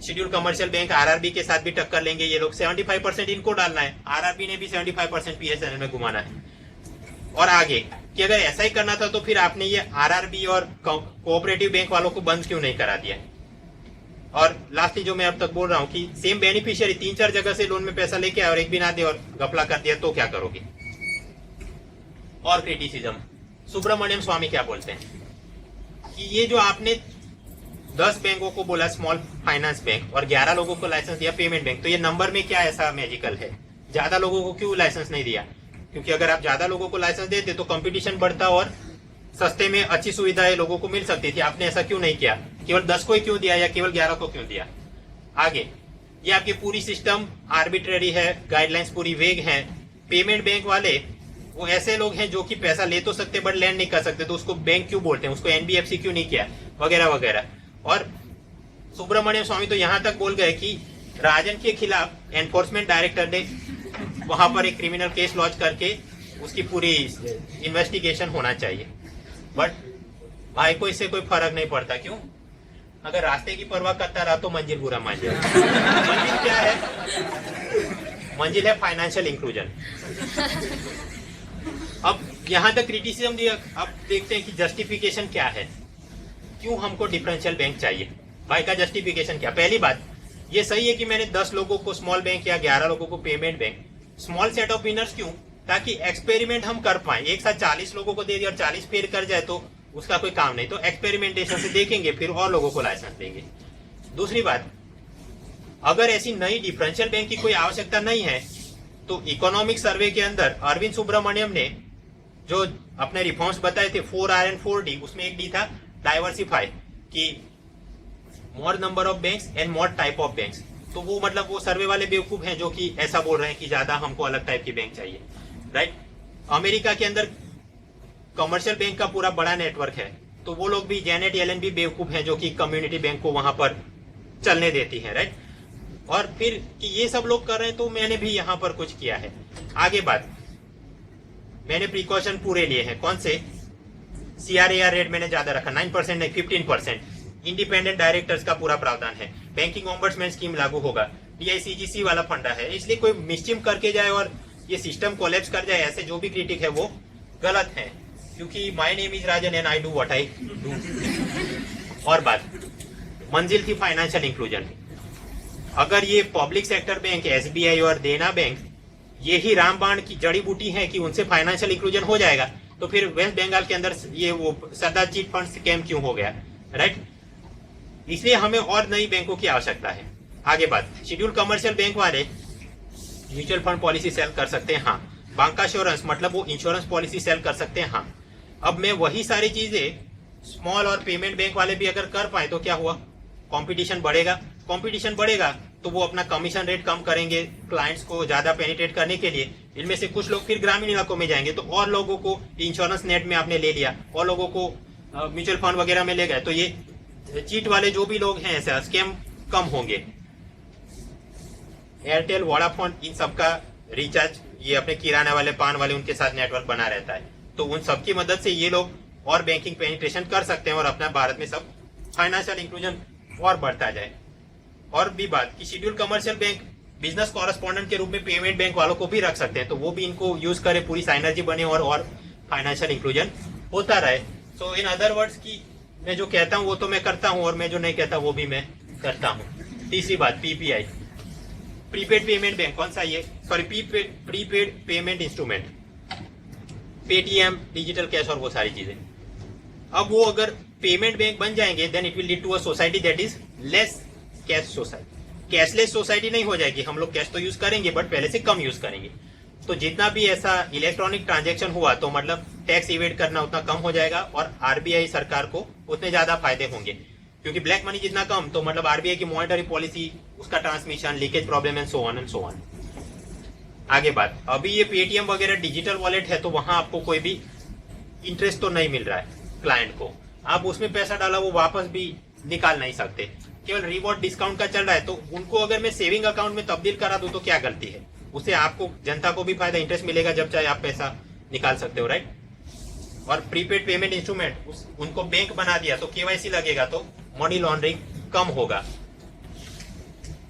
शेड्यूल कमर्शियल बैंक आरआरबी के साथ भी टक्कर लेंगे ये लोग। 75% इनको डालना है, आरआरबी ने भी 75% पीएसएनएल में घुमाना है। और आगे कि अगर ऐसा ही करना था तो फिर आपने ये आरआरबी और कोऑपरेटिव बैंक वालों को बंद क्यों नहीं करा दिया? और लास्टली जो मैं अब तक बोल रहा हूँ कि सेम बेनिफिशियरी 3-4 जगह से लोन में पैसा लेके आए और एक भी ना दे और घपला कर दिया तो क्या करोगे? और क्रिटिसिज्म, सुब्रमण्यम स्वामी क्या बोलते हैं कि ये जो आपने 10 बैंकों को बोला स्मॉल फाइनेंस बैंक और 11 लोगों को लाइसेंस दिया पेमेंट बैंक, तो ये नंबर में क्या ऐसा मैजिकल है? ज्यादा लोगों को क्यों लाइसेंस नहीं दिया? क्योंकि अगर आप ज्यादा लोगों को लाइसेंस देते तो कंपटीशन बढ़ता और सस्ते में अच्छी सुविधाएं लोगों को मिल सकती थी। आपने ऐसा क्यों नहीं किया? केवल 10 को ही क्यों दिया या केवल 11 को क्यों दिया? आगे, ये आपकी पूरी सिस्टम आर्बिट्रेरी है, गाइडलाइंस पूरी वेग है। पेमेंट बैंक वाले वो ऐसे लोग हैं जो कि पैसा ले तो सकते बट लैंड नहीं कर सकते, तो उसको बैंक क्यों बोलते हैं? उसको एनबीएफसी क्यों नहीं किया, वगैरह वगैरह। और सुब्रमण्यम स्वामी तो यहां तक बोल गए कि राजन के खिलाफ एनफोर्समेंट डायरेक्टर ने वहां पर एक क्रिमिनल केस लॉन्च करके उसकी पूरी इन्वेस्टिगेशन होना चाहिए। बट भाई को इससे कोई फर्क नहीं पड़ता। क्यों? अगर रास्ते की परवाह करता रहा तो मंजिल बुरा मान जाए। मंजिल क्या है? मंजिल है फाइनेंशियल इंक्लूजन। अब यहां तक क्रिटिसिज्म दिया, अब देखते हैं कि जस्टिफिकेशन क्या है, क्यों हमको डिफरेंशियल बैंक चाहिए। भाई का जस्टिफिकेशन क्या? पहली बात, ये सही है कि मैंने 10 लोगों को स्मॉल बैंक या 11 लोगों को payment bank, small set of winners क्यों? ताकि एक्सपेरिमेंट हम कर पाए। एक साथ 40 लोगों को दे दिया और 40 फेल कर जाए तो उसका कोई काम नहीं, तो एक्सपेरिमेंटेशन से देखेंगे, फिर और लोगों को लाइसेंस देंगे। दूसरी बात, अगर ऐसी नई डिफरेंशियल बैंक की कोई आवश्यकता नहीं है तो इकोनॉमिक सर्वे के अंदर अरविंद सुब्रमण्यम ने जो अपने रिफॉर्म्स बताए थे 4R and 4D, उसमें एक डी था डाइवर्सिफाई, कि मोर number of banks and more type of banks. तो वो मतलब वो सर्वे वाले बेवकूफ हैं जो कि ऐसा बोल रहे हैं कि ज्यादा हमको अलग टाइप की बैंक चाहिए, राइट। अमेरिका के अंदर कमर्शियल बैंक का पूरा बड़ा नेटवर्क है, तो वो लोग भी जेनेट येलन भी बेवकूफ हैं जो कि कम्युनिटी बैंक को वहां पर चलने देती है, राइट। और फिर कि ये सब लोग कर रहे हैं तो मैंने भी यहां पर कुछ किया है। आगे बात, मैंने प्रिकॉशन पूरे लिए हैं। कौन से? CRAR रेट मैंने ज्यादा रखा, 9% नहीं 15%। इंडिपेंडेंट डायरेक्टर्स का पूरा प्रावधान है। बैंकिंग ऑम्बड्समैन स्कीम लागू होगा। DICGC वाला फंडा है, इसलिए कोई मिसचिम करके जाए और ये सिस्टम कोलैप्स कर जाए, ऐसे जो भी क्रिटिक है वो गलत है, क्योंकि my name is Rajan and I do what I do. और बात, मंजिल थी फाइनेंशियल इंक्लूजन। अगर ये पब्लिक सेक्टर बैंक SBI और देना बैंक ये ही रामबाण की जड़ी बूटी है कि उनसे फाइनेंशियल इंक्लूजन हो जाएगा, तो फिर वेस्ट बंगाल के अंदर ये वो सरदार चिट फंड स्कैम क्यों हो गया, राइट। इसलिए हमें और नई बैंकों की आवश्यकता है। आगे बात, शेड्यूल कमर्शियल बैंक वाले म्यूचुअल फंड पॉलिसी सेल कर सकते हैं, हाँ। बांकाश्योरेंस मतलब वो इंश्योरेंस पॉलिसी सेल कर सकते हैं, हाँ। अब मैं वही सारी चीजें स्मॉल और पेमेंट बैंक वाले भी अगर कर पाए तो क्या हुआ? कंपटीशन बढ़ेगा। कंपटीशन बढ़ेगा तो वो अपना कमीशन रेट कम करेंगे क्लाइंट्स को ज्यादा पेनिट्रेट करने के लिए। इनमें से कुछ लोग फिर ग्रामीण इलाकों में जाएंगे, तो और लोगों को इंश्योरेंस नेट में आपने ले लिया, और लोगों को म्यूचुअल फंड वगैरह में ले गए, तो ये चीट वाले जो भी लोग हैं ऐसा स्कैम कम होंगे। एयरटेल, वोडाफोन, इन सबका रिचार्ज ये अपने किराना वाले, पान वाले, उनके साथ नेटवर्क बना रहता है, तो उन सबकी मदद से ये लोग और बैंकिंग पेनिट्रेशन कर सकते हैं और अपना भारत में सब फाइनेंशियल इंक्लूजन और बढ़ता जाए। और भी बात कि schedule commercial bank business correspondent के रूप में पेमेंट बैंक वालों को भी रख सकते हैं, तो वो भी इनको यूज करे, पूरी साइनर्जी बने और फाइनेंशियल इंक्लूजन होता रहे। सो इन अदर वर्ड्स की मैं जो कहता हूँ वो तो मैं करता हूँ और मैं जो नहीं कहता वो भी मैं करता हूँ। तीसरी बात, PPI प्रीपेड पेमेंट बैंक, कौन सा ये? Sorry, prepaid payment instrument, Paytm, digital cash और वो सारी चीजें। अब वो अगर पेमेंट बैंक बन जाएंगे then it will lead to a society that is less cash society. Cashless society नहीं हो जाएगी, हम लोग कैश तो यूज करेंगे बट पहले से कम यूज करेंगे। तो जितना भी ऐसा इलेक्ट्रॉनिक ट्रांजैक्शन हुआ तो मतलब टैक्स इवेड करना उतना कम हो जाएगा और RBI सरकार को उतने ज्यादा फायदे होंगे, क्योंकि ब्लैक मनी जितना कम तो मतलब RBI की मॉनेटरी पॉलिसी, उसका transmission, leakage problem and so on and so on. आगे बात, अभी ये पेटीएम वगैरह डिजिटल वॉलेट है तो वहां आपको कोई भी इंटरेस्ट तो नहीं मिल रहा है क्लाइंट को, आप उसमें पैसा डाला वो वापस भी निकाल नहीं सकते, केवल रिवॉर्ड डिस्काउंट का चल रहा है। तो उनको अगर मैं सेविंग अकाउंट में तब्दील करा दूं तो क्या गलती है? उससे आपको, जनता को भी फायदा, इंटरेस्ट मिलेगा जब चाहे आप पैसा निकाल सकते हो, राइट। और प्रीपेड पेमेंट इंस्ट्रूमेंट उनको बैंक बना दिया तो KYC लगेगा तो मनी लॉन्ड्रिंग कम होगा।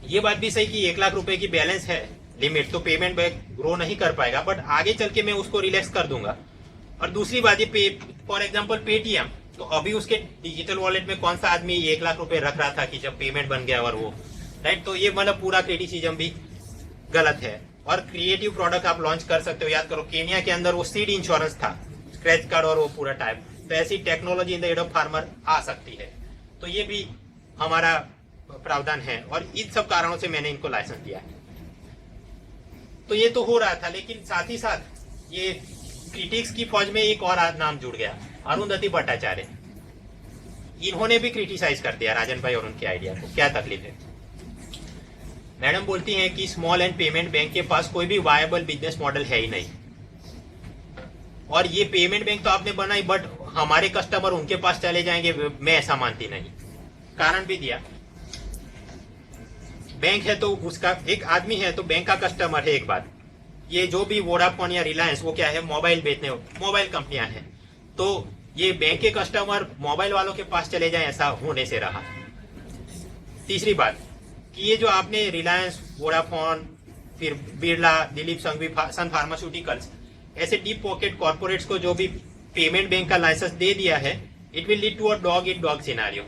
ये बात भी सही कि 1 लाख रुपए की बैलेंस है लिमिट, तो पेमेंट बैंक ग्रो नहीं कर पाएगा, बट आगे चल के मैं उसको रिलैक्स कर दूंगा। और दूसरी बात, ये फॉर एग्जाम्पल पेटीएम, तो अभी उसके डिजिटल वॉलेट में कौन सा आदमी 1 लाख रुपए रख रहा था कि जब पेमेंट बन गया और वो, राइट। तो ये मतलब पूरा क्रिटिसिज्म भी गलत है। और क्रिएटिव प्रोडक्ट आप लॉन्च कर सकते हो। याद करो केनिया के अंदर वो सीड इंश्योरेंस था, स्क्रैच कार्ड और वो पूरा टाइप, तो ऐसी technology in the aid of farmer आ सकती है। तो ये भी हमारा प्रावधान है और इन सब कारणों से मैंने इनको लाइसेंस दिया है। तो ये तो हो रहा था, लेकिन साथ ही साथ ये क्रिटिक्स की फौज में एक और नाम जुड़ गया, अरुंधति भट्टाचार्य। इन्होंने भी क्रिटिसाइज कर दिया राजन भाई और उनके आइडिया को। क्या तकलीफ है? मैडम बोलती हैं कि स्मॉल एंड पेमेंट बैंक के पास कोई भी वायबल बिजनेस मॉडल है ही नहीं, और ये पेमेंट बैंक तो आपने बनाई बट हमारे कस्टमर उनके पास चले जाएंगे, मैं ऐसा मानती नहीं। कारण भी दिया, बैंक है तो उसका एक आदमी है तो बैंक का कस्टमर है एक बात। ये जो भी वोडाफोन या रिलायंस, वो क्या है, मोबाइल बेचने मोबाइल कंपनियां हैं, तो ये बैंक के कस्टमर मोबाइल वालों के पास चले जाएं, ऐसा होने से रहा। तीसरी बात कि ये जो आपने रिलायंस, वोडाफोन, फिर बिरला, दिलीप संघवी, सन फार्मास्यूटिकल्स, ऐसे डीप पॉकेट कॉर्पोरेट्स को जो भी पेमेंट बैंक का लाइसेंस दे दिया है, it will lead to a dog eat dog scenario.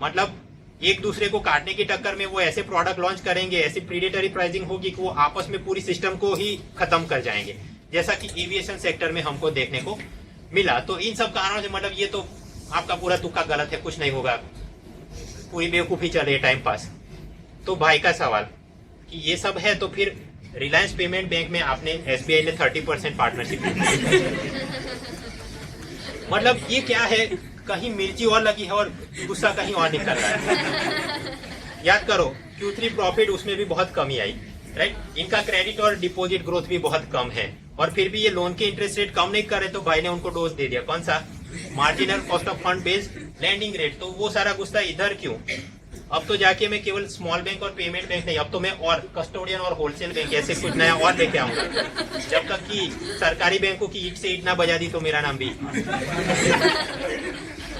मतलब एक दूसरे को काटने की टक्कर में वो ऐसे प्रोडक्ट लॉन्च करेंगे, ऐसी प्रीडेटरी प्राइसिंग होगी कि वो आपस में पूरी सिस्टम को ही खत्म कर जाएंगे, जैसा कि एविएशन सेक्टर में हमको देखने को मिला। तो इन सब कारणों से मतलब ये तो आपका पूरा तुक्का गलत है, कुछ नहीं होगा, पूरी बेवकूफी चल रही है, टाइम पास। तो भाई का सवाल कि ये सब है तो फिर रिलायंस पेमेंट बैंक में आपने एसबीआई ने 30% पार्टनरशिप मतलब ये क्या है, कहीं मिर्ची और लगी है और गुस्सा कहीं और निकल रहा है। याद करो Q3 प्रॉफिट उसमें भी बहुत कमी आई, राइट। इनका क्रेडिट और डिपॉजिट ग्रोथ भी बहुत कम है, और फिर भी ये लोन के इंटरेस्ट रेट कम नहीं कर रहे, तो भाई ने उनको डोज दे दिया। कौन सा? Marginal cost of fund based landing rate. तो वो सारा गुस्सा इधर क्यों? अब तो जाके मैं केवल स्मॉल बैंक और पेमेंट बैंक नहीं, अब तो मैं और कस्टोडियन और होलसेल बैंक ऐसे कुछ नया और लेके आऊंगा। जब तक कि सरकारी बैंकों की ईट से ईट ना बजा दी तो मेरा नाम भी।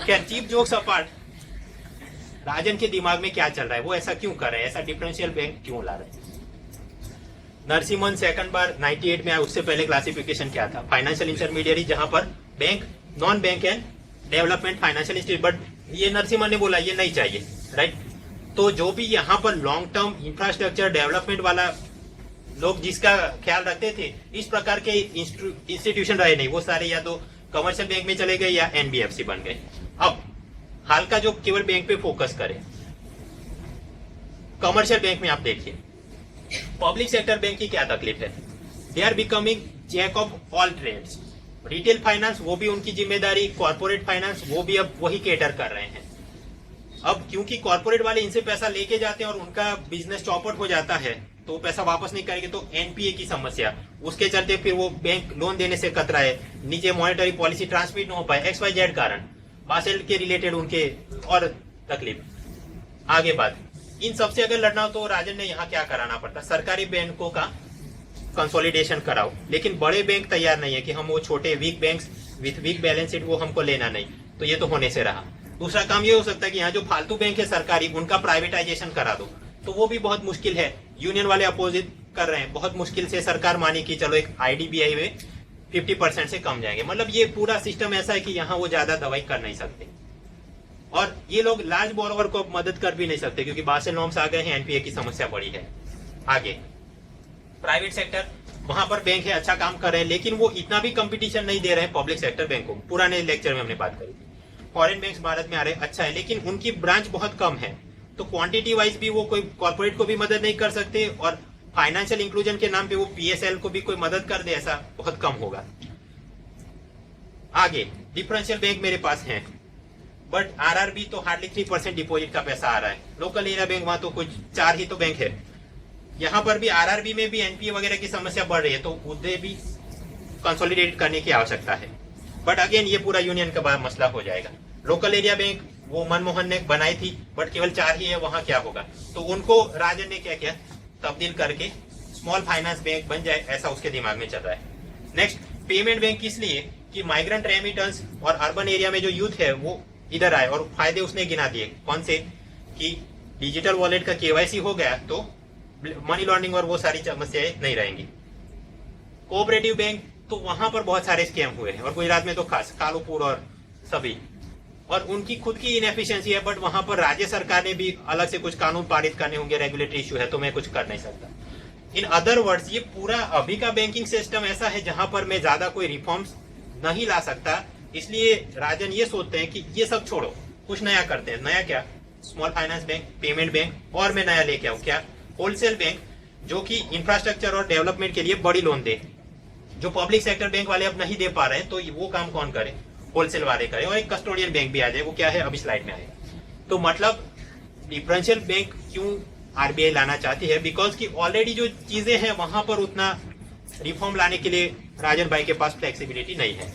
क्या चीप जोक्स अपार्ट, राजन के दिमाग में क्या चल रहा है, वो ऐसा क्यों कर रहे हैं, ऐसा डिफरेंशियल बैंक क्यों ला रहे हैं? नरसिम्हन सेकंड बार 98 में आया, उससे पहले क्लासिफिकेशन क्या था? फाइनेंशियल इंटरमीडियरी, जहां पर bank, non bank and development financial institute. But ये नरसिम्हन ने बोला ये नहीं चाहिए, राइट। तो जो भी यहाँ पर लॉन्ग टर्म इंफ्रास्ट्रक्चर डेवलपमेंट वाला लोग जिसका ख्याल रखते थे, इस प्रकार के इंस्टीट्यूशन रहे नहीं, वो सारे या तो कमर्शियल बैंक में चले गए या एनबीएफसी बन गए। अब हाल का जो केवल बैंक पे फोकस करे, कमर्शियल बैंक में आप देखिए, पब्लिक सेक्टर बैंक की क्या तकलीफ है? They are becoming jack of all trades. Retail finance वो भी उनकी जिम्मेदारी, कॉर्पोरेट फाइनेंस वो भी अब वही केटर कर रहे हैं। अब क्योंकि कॉर्पोरेट वाले इनसे पैसा लेके जाते हैं और उनका बिजनेस चौपट हो जाता है, तो वो पैसा वापस नहीं करेंगे, तो एनपीए की समस्या, उसके चलते फिर वो बैंक लोन देने से कतराए, नीचे मॉनेटरी पॉलिसी ट्रांसमिट न हो पाए, XYZ कारण, बासेल के रिलेटेड उनके और तकलीफ। आगे बात, इन सबसे अगर लड़ना हो तो राजन ने यहाँ क्या कराना पड़ता? सरकारी बैंकों का कंसोलिडेशन कराओ, लेकिन बड़े बैंक तैयार नहीं है कि हम वो छोटे weak banks with weak balance sheet वो हमको लेना नहीं, तो ये तो होने से रहा। दूसरा काम ये हो सकता है कि यहाँ जो फालतू बैंक है सरकारी, उनका प्राइवेटाइजेशन करा दो, तो वो भी बहुत मुश्किल है। यूनियन वाले अपोजिट कर रहे हैं, बहुत मुश्किल से सरकार मानी कि चलो एक IDBI में 50% से कम जाएंगे। मतलब ये पूरा सिस्टम ऐसा है कि यहाँ वो ज्यादा दवाई कर नहीं सकते, और ये लोग लार्ज बोरोवर को मदद कर भी नहीं सकते क्योंकि बासेल नॉर्म्स आ गए हैं, एनपीए की समस्या बड़ी है। आगे प्राइवेट सेक्टर, वहां पर बैंक है, अच्छा काम कर रहे हैं, लेकिन वो इतना भी कंपटीशन नहीं दे रहे हैं पब्लिक सेक्टर बैंक को। पुराने लेक्चर में हमने बात करी, फॉरेन बैंक्स भारत में आ रहे हैं, अच्छा है, लेकिन उनकी ब्रांच बहुत कम है, तो क्वांटिटी वाइज भी वो कोई कॉर्पोरेट को भी मदद नहीं कर सकते, और फाइनेंशियल इंक्लूजन के नाम पे वो PSL को भी कोई मदद कर दे ऐसा बहुत कम होगा। आगे डिफरेंशियल बैंक मेरे पास है, बट RRB तो हार्डली 3% डिपॉजिट का पैसा आ रहा है। लोकल एरिया बैंक वहां तो कुछ 4 ही तो बैंक है। यहाँ पर भी RRB में भी NPA वगैरह की समस्या बढ़ रही है, तो उन्हें भी कंसोलिडेट करने की आवश्यकता है। बट अगेन ये पूरा यूनियन का बड़ा मसला हो जाएगा। लोकल एरिया बैंक वो मनमोहन ने बनाई थी, बट केवल 4 ही है, वहां क्या होगा? तो उनको राजन ने क्या किया, तब्दील करके स्मॉल फाइनेंस बैंक बन जाए, ऐसा उसके दिमाग में चल रहा है। नेक्स्ट पेमेंट बैंक, किस लिए कि माइग्रेंट रेमिटेंस और अर्बन एरिया में जो यूथ है वो इधर आए, और फायदे उसने गिना दिए। कौन से? कि डिजिटल वॉलेट का KYC हो गया तो मनी लॉन्ड्रिंग और वो सारी समस्याएं नहीं रहेंगी। कोऑपरेटिव बैंक, तो वहां पर बहुत सारे स्कैम हुए हैं, और गुजरात में तो खास कालूपुर और सभी, और उनकी खुद की इनएफिशिएंसी है, बट वहां पर राज्य सरकार ने भी अलग से कुछ कानून पारित करने होंगे, रेगुलेटरी इशू है, तो मैं कुछ कर नहीं सकता। इन अदर वर्ड्स, ये पूरा अभी का बैंकिंग सिस्टम ऐसा है जहां पर मैं ज्यादा कोई रिफॉर्म्स नहीं ला सकता, इसलिए राजन ये सोचते हैं कि ये सब छोड़ो, कुछ नया करते हैं। नया क्या? Small finance bank, payment bank, और मैं नया लेके आऊं क्या? होलसेल बैंक, जो कि इंफ्रास्ट्रक्चर और डेवलपमेंट के लिए बड़ी लोन दे। जो पब्लिक सेक्टर बैंक वाले अब नहीं दे पा रहे हैं, तो वो काम कौन करे? होलसेल वाले करे। और एक कस्टोडियन बैंक भी आ जाए, वो क्या है अभी स्लाइड में आएगा। तो मतलब डिफरेंशियल बैंक क्यों आरबीआई लाना चाहती है? बिकॉज की ऑलरेडी जो चीजें हैं वहां पर उतना रिफॉर्म लाने के लिए राजन भाई के पास फ्लेक्सिबिलिटी नहीं है।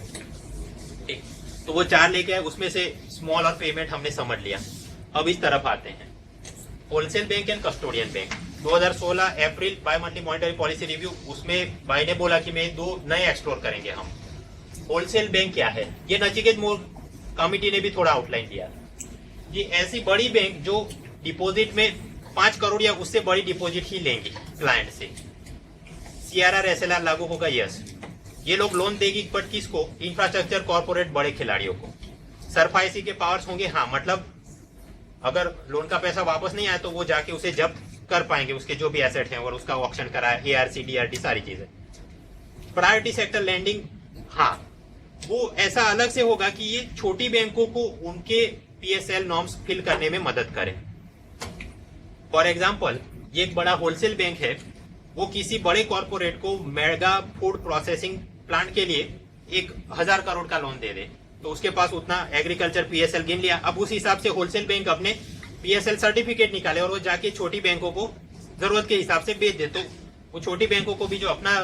ठीक, तो वो 4 लेके आए, उसमें से स्मॉल और पेमेंट हमने समझ लिया। अब इस तरफ आते हैं, wholesale bank and custodian bank. 2016 April bimonthly monetary policy review, उसमें भाई ने बोला कि मैं 2 नए एक्सप्लोर करेंगे हम। होलसेल बैंक क्या है? ये नचिकेत मोर कमिटी ने भी थोड़ा आउटलाइन दिया। ये ऐसी बड़ी बैंक जो डिपॉजिट में 5 करोड़ या उससे बड़ी डिपॉजिट ही लेंगी क्लाइंट से। सीआरआर एसएलआर लागू होगा, यस। ये लोग लोन देगी, बट किसको? इंफ्रास्ट्रक्चर कॉर्पोरेट बड़े खिलाड़ियों को। सरफाइसी के पावर्स होंगे, हाँ, मतलब अगर लोन का पैसा वापस नहीं आया तो वो जाके उसे जब्त कर पाएंगे, उसके जो भी एसेट हैं, और उसका ऑक्शन कराया, एआरसी, डीआरटी, सारी चीजें। प्रायोरिटी सेक्टर लैंडिंग, हाँ, वो ऐसा अलग से होगा कि ये छोटी बैंकों को उनके पीएसएल नॉर्म्स फिल करने में मदद करे। फॉर एग्जाम्पल, ये एक बड़ा होलसेल बैंक है, वो किसी बड़े कॉर्पोरेट को मेगा फूड प्रोसेसिंग प्लांट के लिए 1000 करोड़ का लोन दे दे, तो उसके पास उतना एग्रीकल्चर पीएसएल गिन लिया। अब उस हिसाब से होलसेल बैंक अपने पीएसएल सर्टिफिकेट निकाले और वो जाके छोटी बैंकों को जरूरत के हिसाब से बेच दे, तो वो छोटी बैंकों को भी जो अपना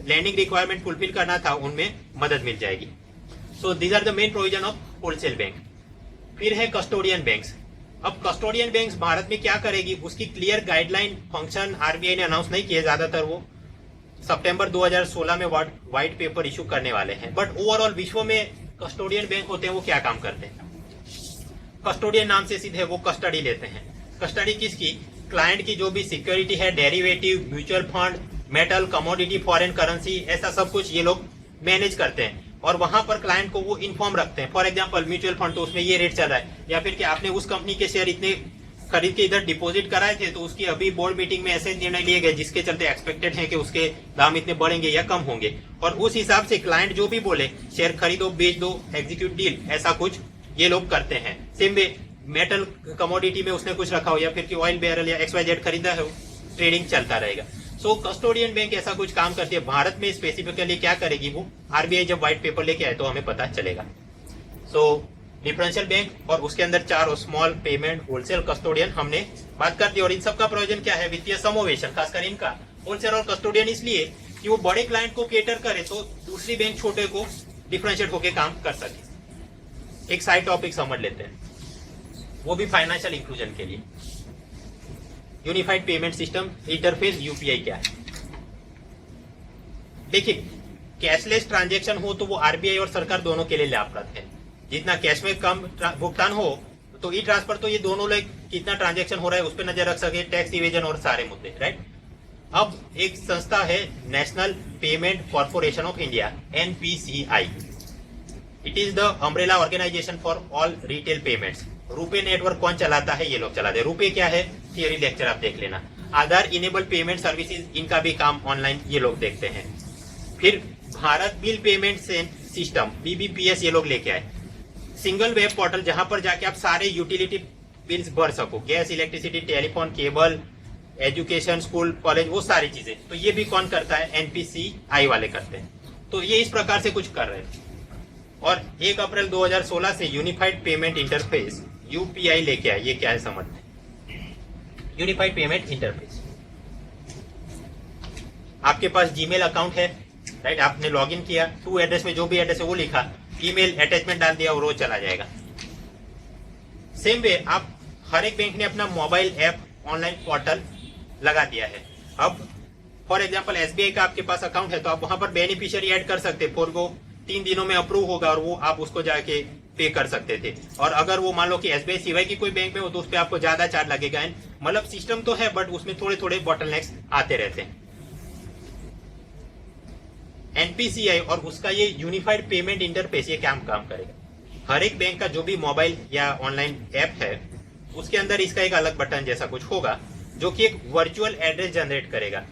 लैंडिंग रिक्वायरमेंट फुलफिल करना था उनमें मदद मिल जाएगी। So these are the main provision of wholesale bank. फिर है कस्टोडियन बैंक्स। अब कस्टोडियन बैंक्स भारत में क्या करेगी, उसकी क्लियर गाइडलाइन फंक्शन आरबीआई ने अनाउंस नहीं किए। ज्यादातर वो सितंबर 2016 में व्हाइट पेपर इशू करने वाले हैं। बट ओवरऑल विश्व में कस्टोडियन बैंक होते हैं, वो क्या काम करते हैं? कस्टोडियन नाम से सीधे वो कस्टडी लेते हैं। कस्टडी किसकी? क्लाइंट की जो भी सिक्योरिटी है, derivative, mutual fund, metal, commodity, foreign currency, ऐसा सब कुछ ये लोग मैनेज करते हैं और वहां पर क्लाइंट को वो इन्फॉर्म रखते हैं। फॉर एग्जांपल म्यूचुअल फंड, तो उसमें ये रेट चल रहा है, या फिर कि आपने उस कंपनी के शेयर इतने खरीद के इधर डिपॉजिट कराए थे, तो उसकी अभी बोर्ड मीटिंग में ऐसे निर्णय लिए गए जिसके चलते एक्सपेक्टेड है कि उसके दाम इतने बढ़ेंगे या कम होंगे, और उस हिसाब से क्लाइंट जो भी बोले, शेयर खरीदो, बेच दो, एग्जीक्यूट डील, ऐसा कुछ ये लोग करते हैं। सेम वे मेटल कमोडिटी में उसने कुछ रखा हो, या फिर कि ऑयल बैरल या XYZ खरीदा हो, ट्रेडिंग चलता रहेगा। सो कस्टोडियन बैंक ऐसा कुछ काम करती है। भारत में स्पेसिफिकली क्या करेगी वो आरबीआई जब व्हाइट पेपर लेके आए तो हमें पता चलेगा। सो डिफरेंशियल बैंक और उसके अंदर 4 स्मॉल, पेमेंट, होलसेल, कस्टोडियन हमने बात कर दी। और इन सब का प्रयोजन क्या है? वित्तीय समावेशन, खासकर इनका होलसेल और कस्टोडियन, इसलिए कि वो बड़े क्लाइंट को केटर करे तो दूसरी बैंक छोटे को डिफरेंशिएट होकर काम कर सके। एक साइड टॉपिक समझ लेते हैं, वो भी फाइनेंशियल इंक्लूजन के लिए। Unified payment system interface, UPI क्या है? देखिए, कैशलेस ट्रांजैक्शन हो तो वो आरबीआई और सरकार दोनों के लिए लाभप्रद है। जितना कैश में कम भुगतान हो तो ई ट्रांसफर, तो ये दोनों लोग कितना ट्रांजैक्शन हो रहा है उस पर नजर रख सके, टैक्स इवेजन और सारे मुद्दे, राइट। अब एक संस्था है national payment corporation of India, NPCI. It is the umbrella organisation for all retail payments. RuPay network कौन चलाता है? ये लोग चलाते हैं। रुपे क्या है? थियरी लेक्चर आप देख लेना। आधार इनेबल पेमेंट सर्विसेज, इनका भी काम ऑनलाइन ये लोग देखते हैं। फिर Bharat bill payment system, BBPS, ये लोग लेके आए। सिंगल वेब पोर्टल जहां पर जाके आप सारे यूटिलिटी बिल्स भर सको, gas, electricity, telephone, cable, education, school, college, वो सारी चीजें। तो ये भी कौन करता है? एनपीसीआई वाले करते हैं। तो ये इस प्रकार से कुछ कर रहे हैं। और 1 अप्रैल 2016 से यूनिफाइड पेमेंट इंटरफेस, यूपीआई, लेके आए। ये क्या है समझते हैं? यूनिफाइड पेमेंट इंटरफेस, आपके पास जीमेल अकाउंट है, राइट, आपने लॉगिन किया, टू एड्रेस में जो भी एड्रेस है वो लिखा, ईमेल अटैचमेंट डाल दिया और वो चला जाएगा। सेम वे आप हर एक बैंक ने अपना मोबाइल ऐप, ऑनलाइन पोर्टल लगा दिया है। अब फॉर एग्जांपल एसबीआई का आपके पास अकाउंट है तो आप वहां पर बेनिफिशियरी ऐड कर सकते, फॉर वो 3 दिनों में अप्रूव होगा और वो आप उसको जाके पे कर सकते थे। और अगर वो मान लो कि एसबीआई सिवाय की कोई बैंक में हो तो उस पर आपको ज्यादा चार्ज लगेगा। मतलब सिस्टम तो है बट उसमें थोड़े थोड़े बॉटलनेक्स आते रहते हैं। एनपीसीआई और उसका ये यूनिफाइड पेमेंट इंटरफेस, ये क्या काम करेगा? हर एक बैंक का जो भी मोबाइल या ऑनलाइन ऐप है उसके अंदर इसका एक अलग बटन जैसा कुछ होगा जो कि एक वर्चुअल एड्रेस जनरेट करेगा।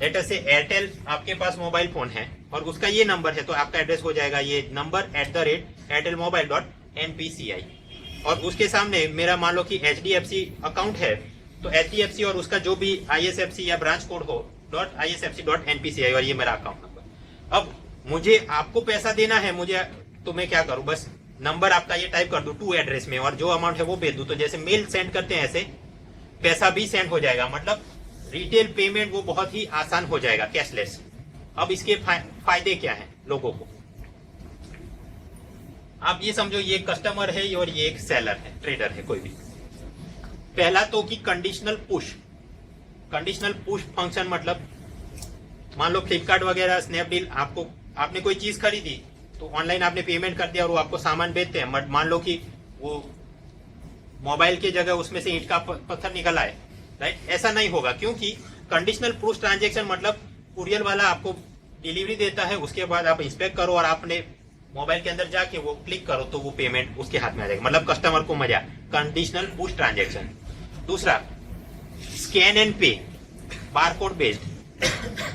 लेट अस से एयरटेल, आपके पास मोबाइल फोन है, और उसका ये नंबर है, तो आपका एड्रेस हो जाएगा ये नंबर @airtelmobile.npci। और उसके सामने मेरा मान लो कि HDFC अकाउंट है, तो HDFC और उसका जो भी ISFC या ब्रांच कोड हो .isfc.npci, और ये मेरा अकाउंट नंबर। अब मुझे आपको पैसा देना है, मुझे तो मैं क्या करूं, बस नंबर आपका ये टाइप कर दूं टू एड्रेस में और जो अमाउंट है वो भेज दूं। तो जैसे मेल सेंड करते हैं ऐसे पैसा भी सेंड हो जाएगा, मतलब रिटेल पेमेंट वो बहुत ही आसान हो जाएगा, कैशलेस। अब इसके फायदे क्या हैं लोगों को, आप ये समझो, ये कस्टमर है और ये एक सेलर है, ट्रेडर है कोई भी। पहला तो कि कंडीशनल पुश फंक्शन, मतलब मान लो फ्लिपकार्ट वगैरह, स्नैपडील, आपने कोई चीज खरीदी तो ऑनलाइन आपने पेमेंट कर दिया और वो आपको सामान भेजते हैं। मान लो कि वो मोबाइल की जगह उसमें से ईंट का पत्थर निकल आए, राइट? ऐसा नहीं होगा, क्योंकि कंडीशनल पुश ट्रांजैक्शन मतलब कुरियर वाला आपको डिलीवरी देता है, उसके बाद आप इंस्पेक्ट करो और आपने मोबाइल के अंदर जाके वो क्लिक करो तो वो पेमेंट उसके हाथ में आ जाएगा, मतलब कस्टमर को मजा, कंडीशनल पुश ट्रांजैक्शन। दूसरा स्कैन एंड पे, बारकोड बेस्ड।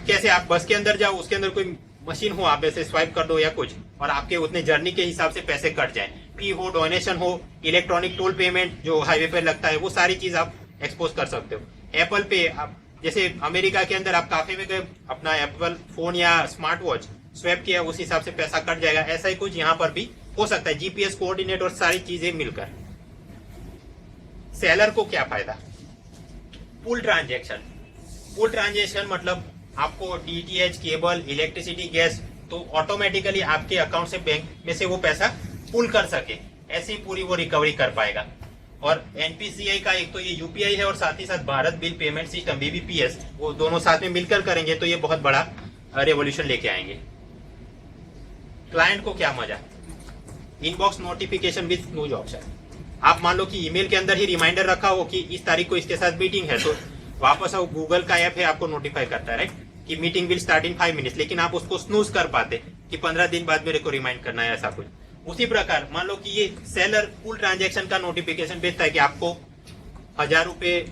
कैसे आप बस के अंदर जाओ, उसके अंदर कोई मशीन हो, आप ऐसे स्वाइप कर दो या कुछ, और आपके उतने जर्नी के हिसाब से पैसे कट जाए। फी हो, डोनेशन हो, इलेक्ट्रॉनिक टोल पेमेंट जो हाईवे पे लगता है, वो सारी चीज आप एक्सपोज कर सकते हो। एप्पल पे, आप जैसे अमेरिका के अंदर आप काफे में गए, अपना एप्पल फोन या स्मार्ट वॉच स्वैप किया, उस हिसाब से पैसा कट जाएगा। ऐसा ही कुछ यहाँ पर भी हो सकता है, GPS कोऑर्डिनेट और सारी चीजें मिलकर। सेलर को क्या फायदा, पूल ट्रांजेक्शन मतलब आपको DTH, केबल, इलेक्ट्रिसिटी, गैस, तो ऑटोमेटिकली आपके अकाउंट से बैंक में से वो पैसा पुल कर सके, ऐसी पूरी वो रिकवरी कर पाएगा। और NPCI का एक तो ये UPI है और साथ ही साथ Bharat bill payment system BBPS, वो दोनों साथ में मिलकर करेंगे तो ये बहुत बड़ा रेवोल्यूशन लेके आएंगे। क्लाइंट को क्या मजा, inbox notification with news option. आप मान लो कि ईमेल के अंदर ही रिमाइंडर रखा हो कि इस तारीख को इसके साथ मीटिंग है, तो वापस आओ, गूगल का ऐप है, आपको नोटिफाई करता है, राइट, कि meeting will start in 5 minutes, लेकिन आप उसको स्नूज कर पाते कि 15 दिन बाद मेरे को रिमाइंड करना है, ऐसा कुछ। उसी प्रकार मान लो कि ये सेलर फुल ट्रांजैक्शन का नोटिफिकेशन भेजता है कि आपको 1000 रुपए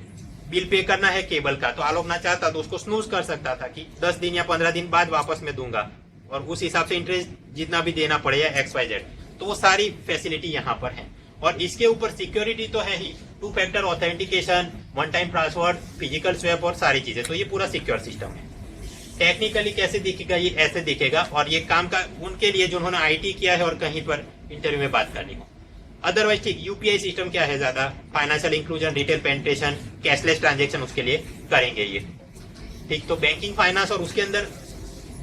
बिल पे करना है केबल का, तो आलोक ना चाहता तो उसको स्नूज कर सकता था कि 10 दिन या 15 दिन बाद वापस में दूंगा, और उस हिसाब से इंटरेस्ट जितना भी देना पड़ेगा XYZ, तो वो सारी फैसिलिटी यहाँ पर है। और इसके ऊपर सिक्योरिटी तो है ही, 2 factor authentication, 1 time password, physical swap और सारी चीजें, तो ये पूरा सिक्योर सिस्टम है। टेक्निकली कैसे दिखेगा, ये ऐसे दिखेगा, और ये काम का उनके लिए जिन्होंने IT किया है और कहीं पर इंटरव्यू में बात करनी हो। अदरवाइज ठीक UPI सिस्टम क्या है, ज्यादा financial inclusion, retail penetration, cashless transaction उसके लिए करेंगे ये, ठीक। तो बैंकिंग फाइनेंस और उसके अंदर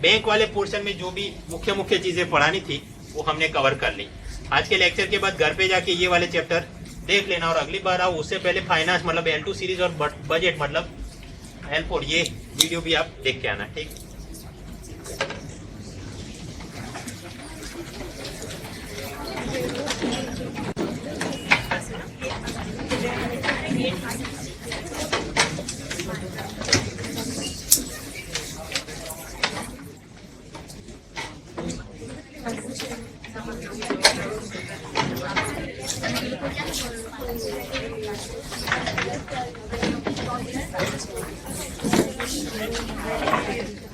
बैंक वाले पोर्शन में जो भी मुख्य मुख्य चीजें पढ़ानी थी वो हमने कवर कर ली। आज के लेक्चर के बाद घर पे जाके ये वाले चैप्टर देख लेना, और अगली बार आओ उससे पहले फाइनेंस मतलब L2 सीरीज और बजट मतलब L4, ये वीडियो भी आप देख के आना, ठीक। Thank you.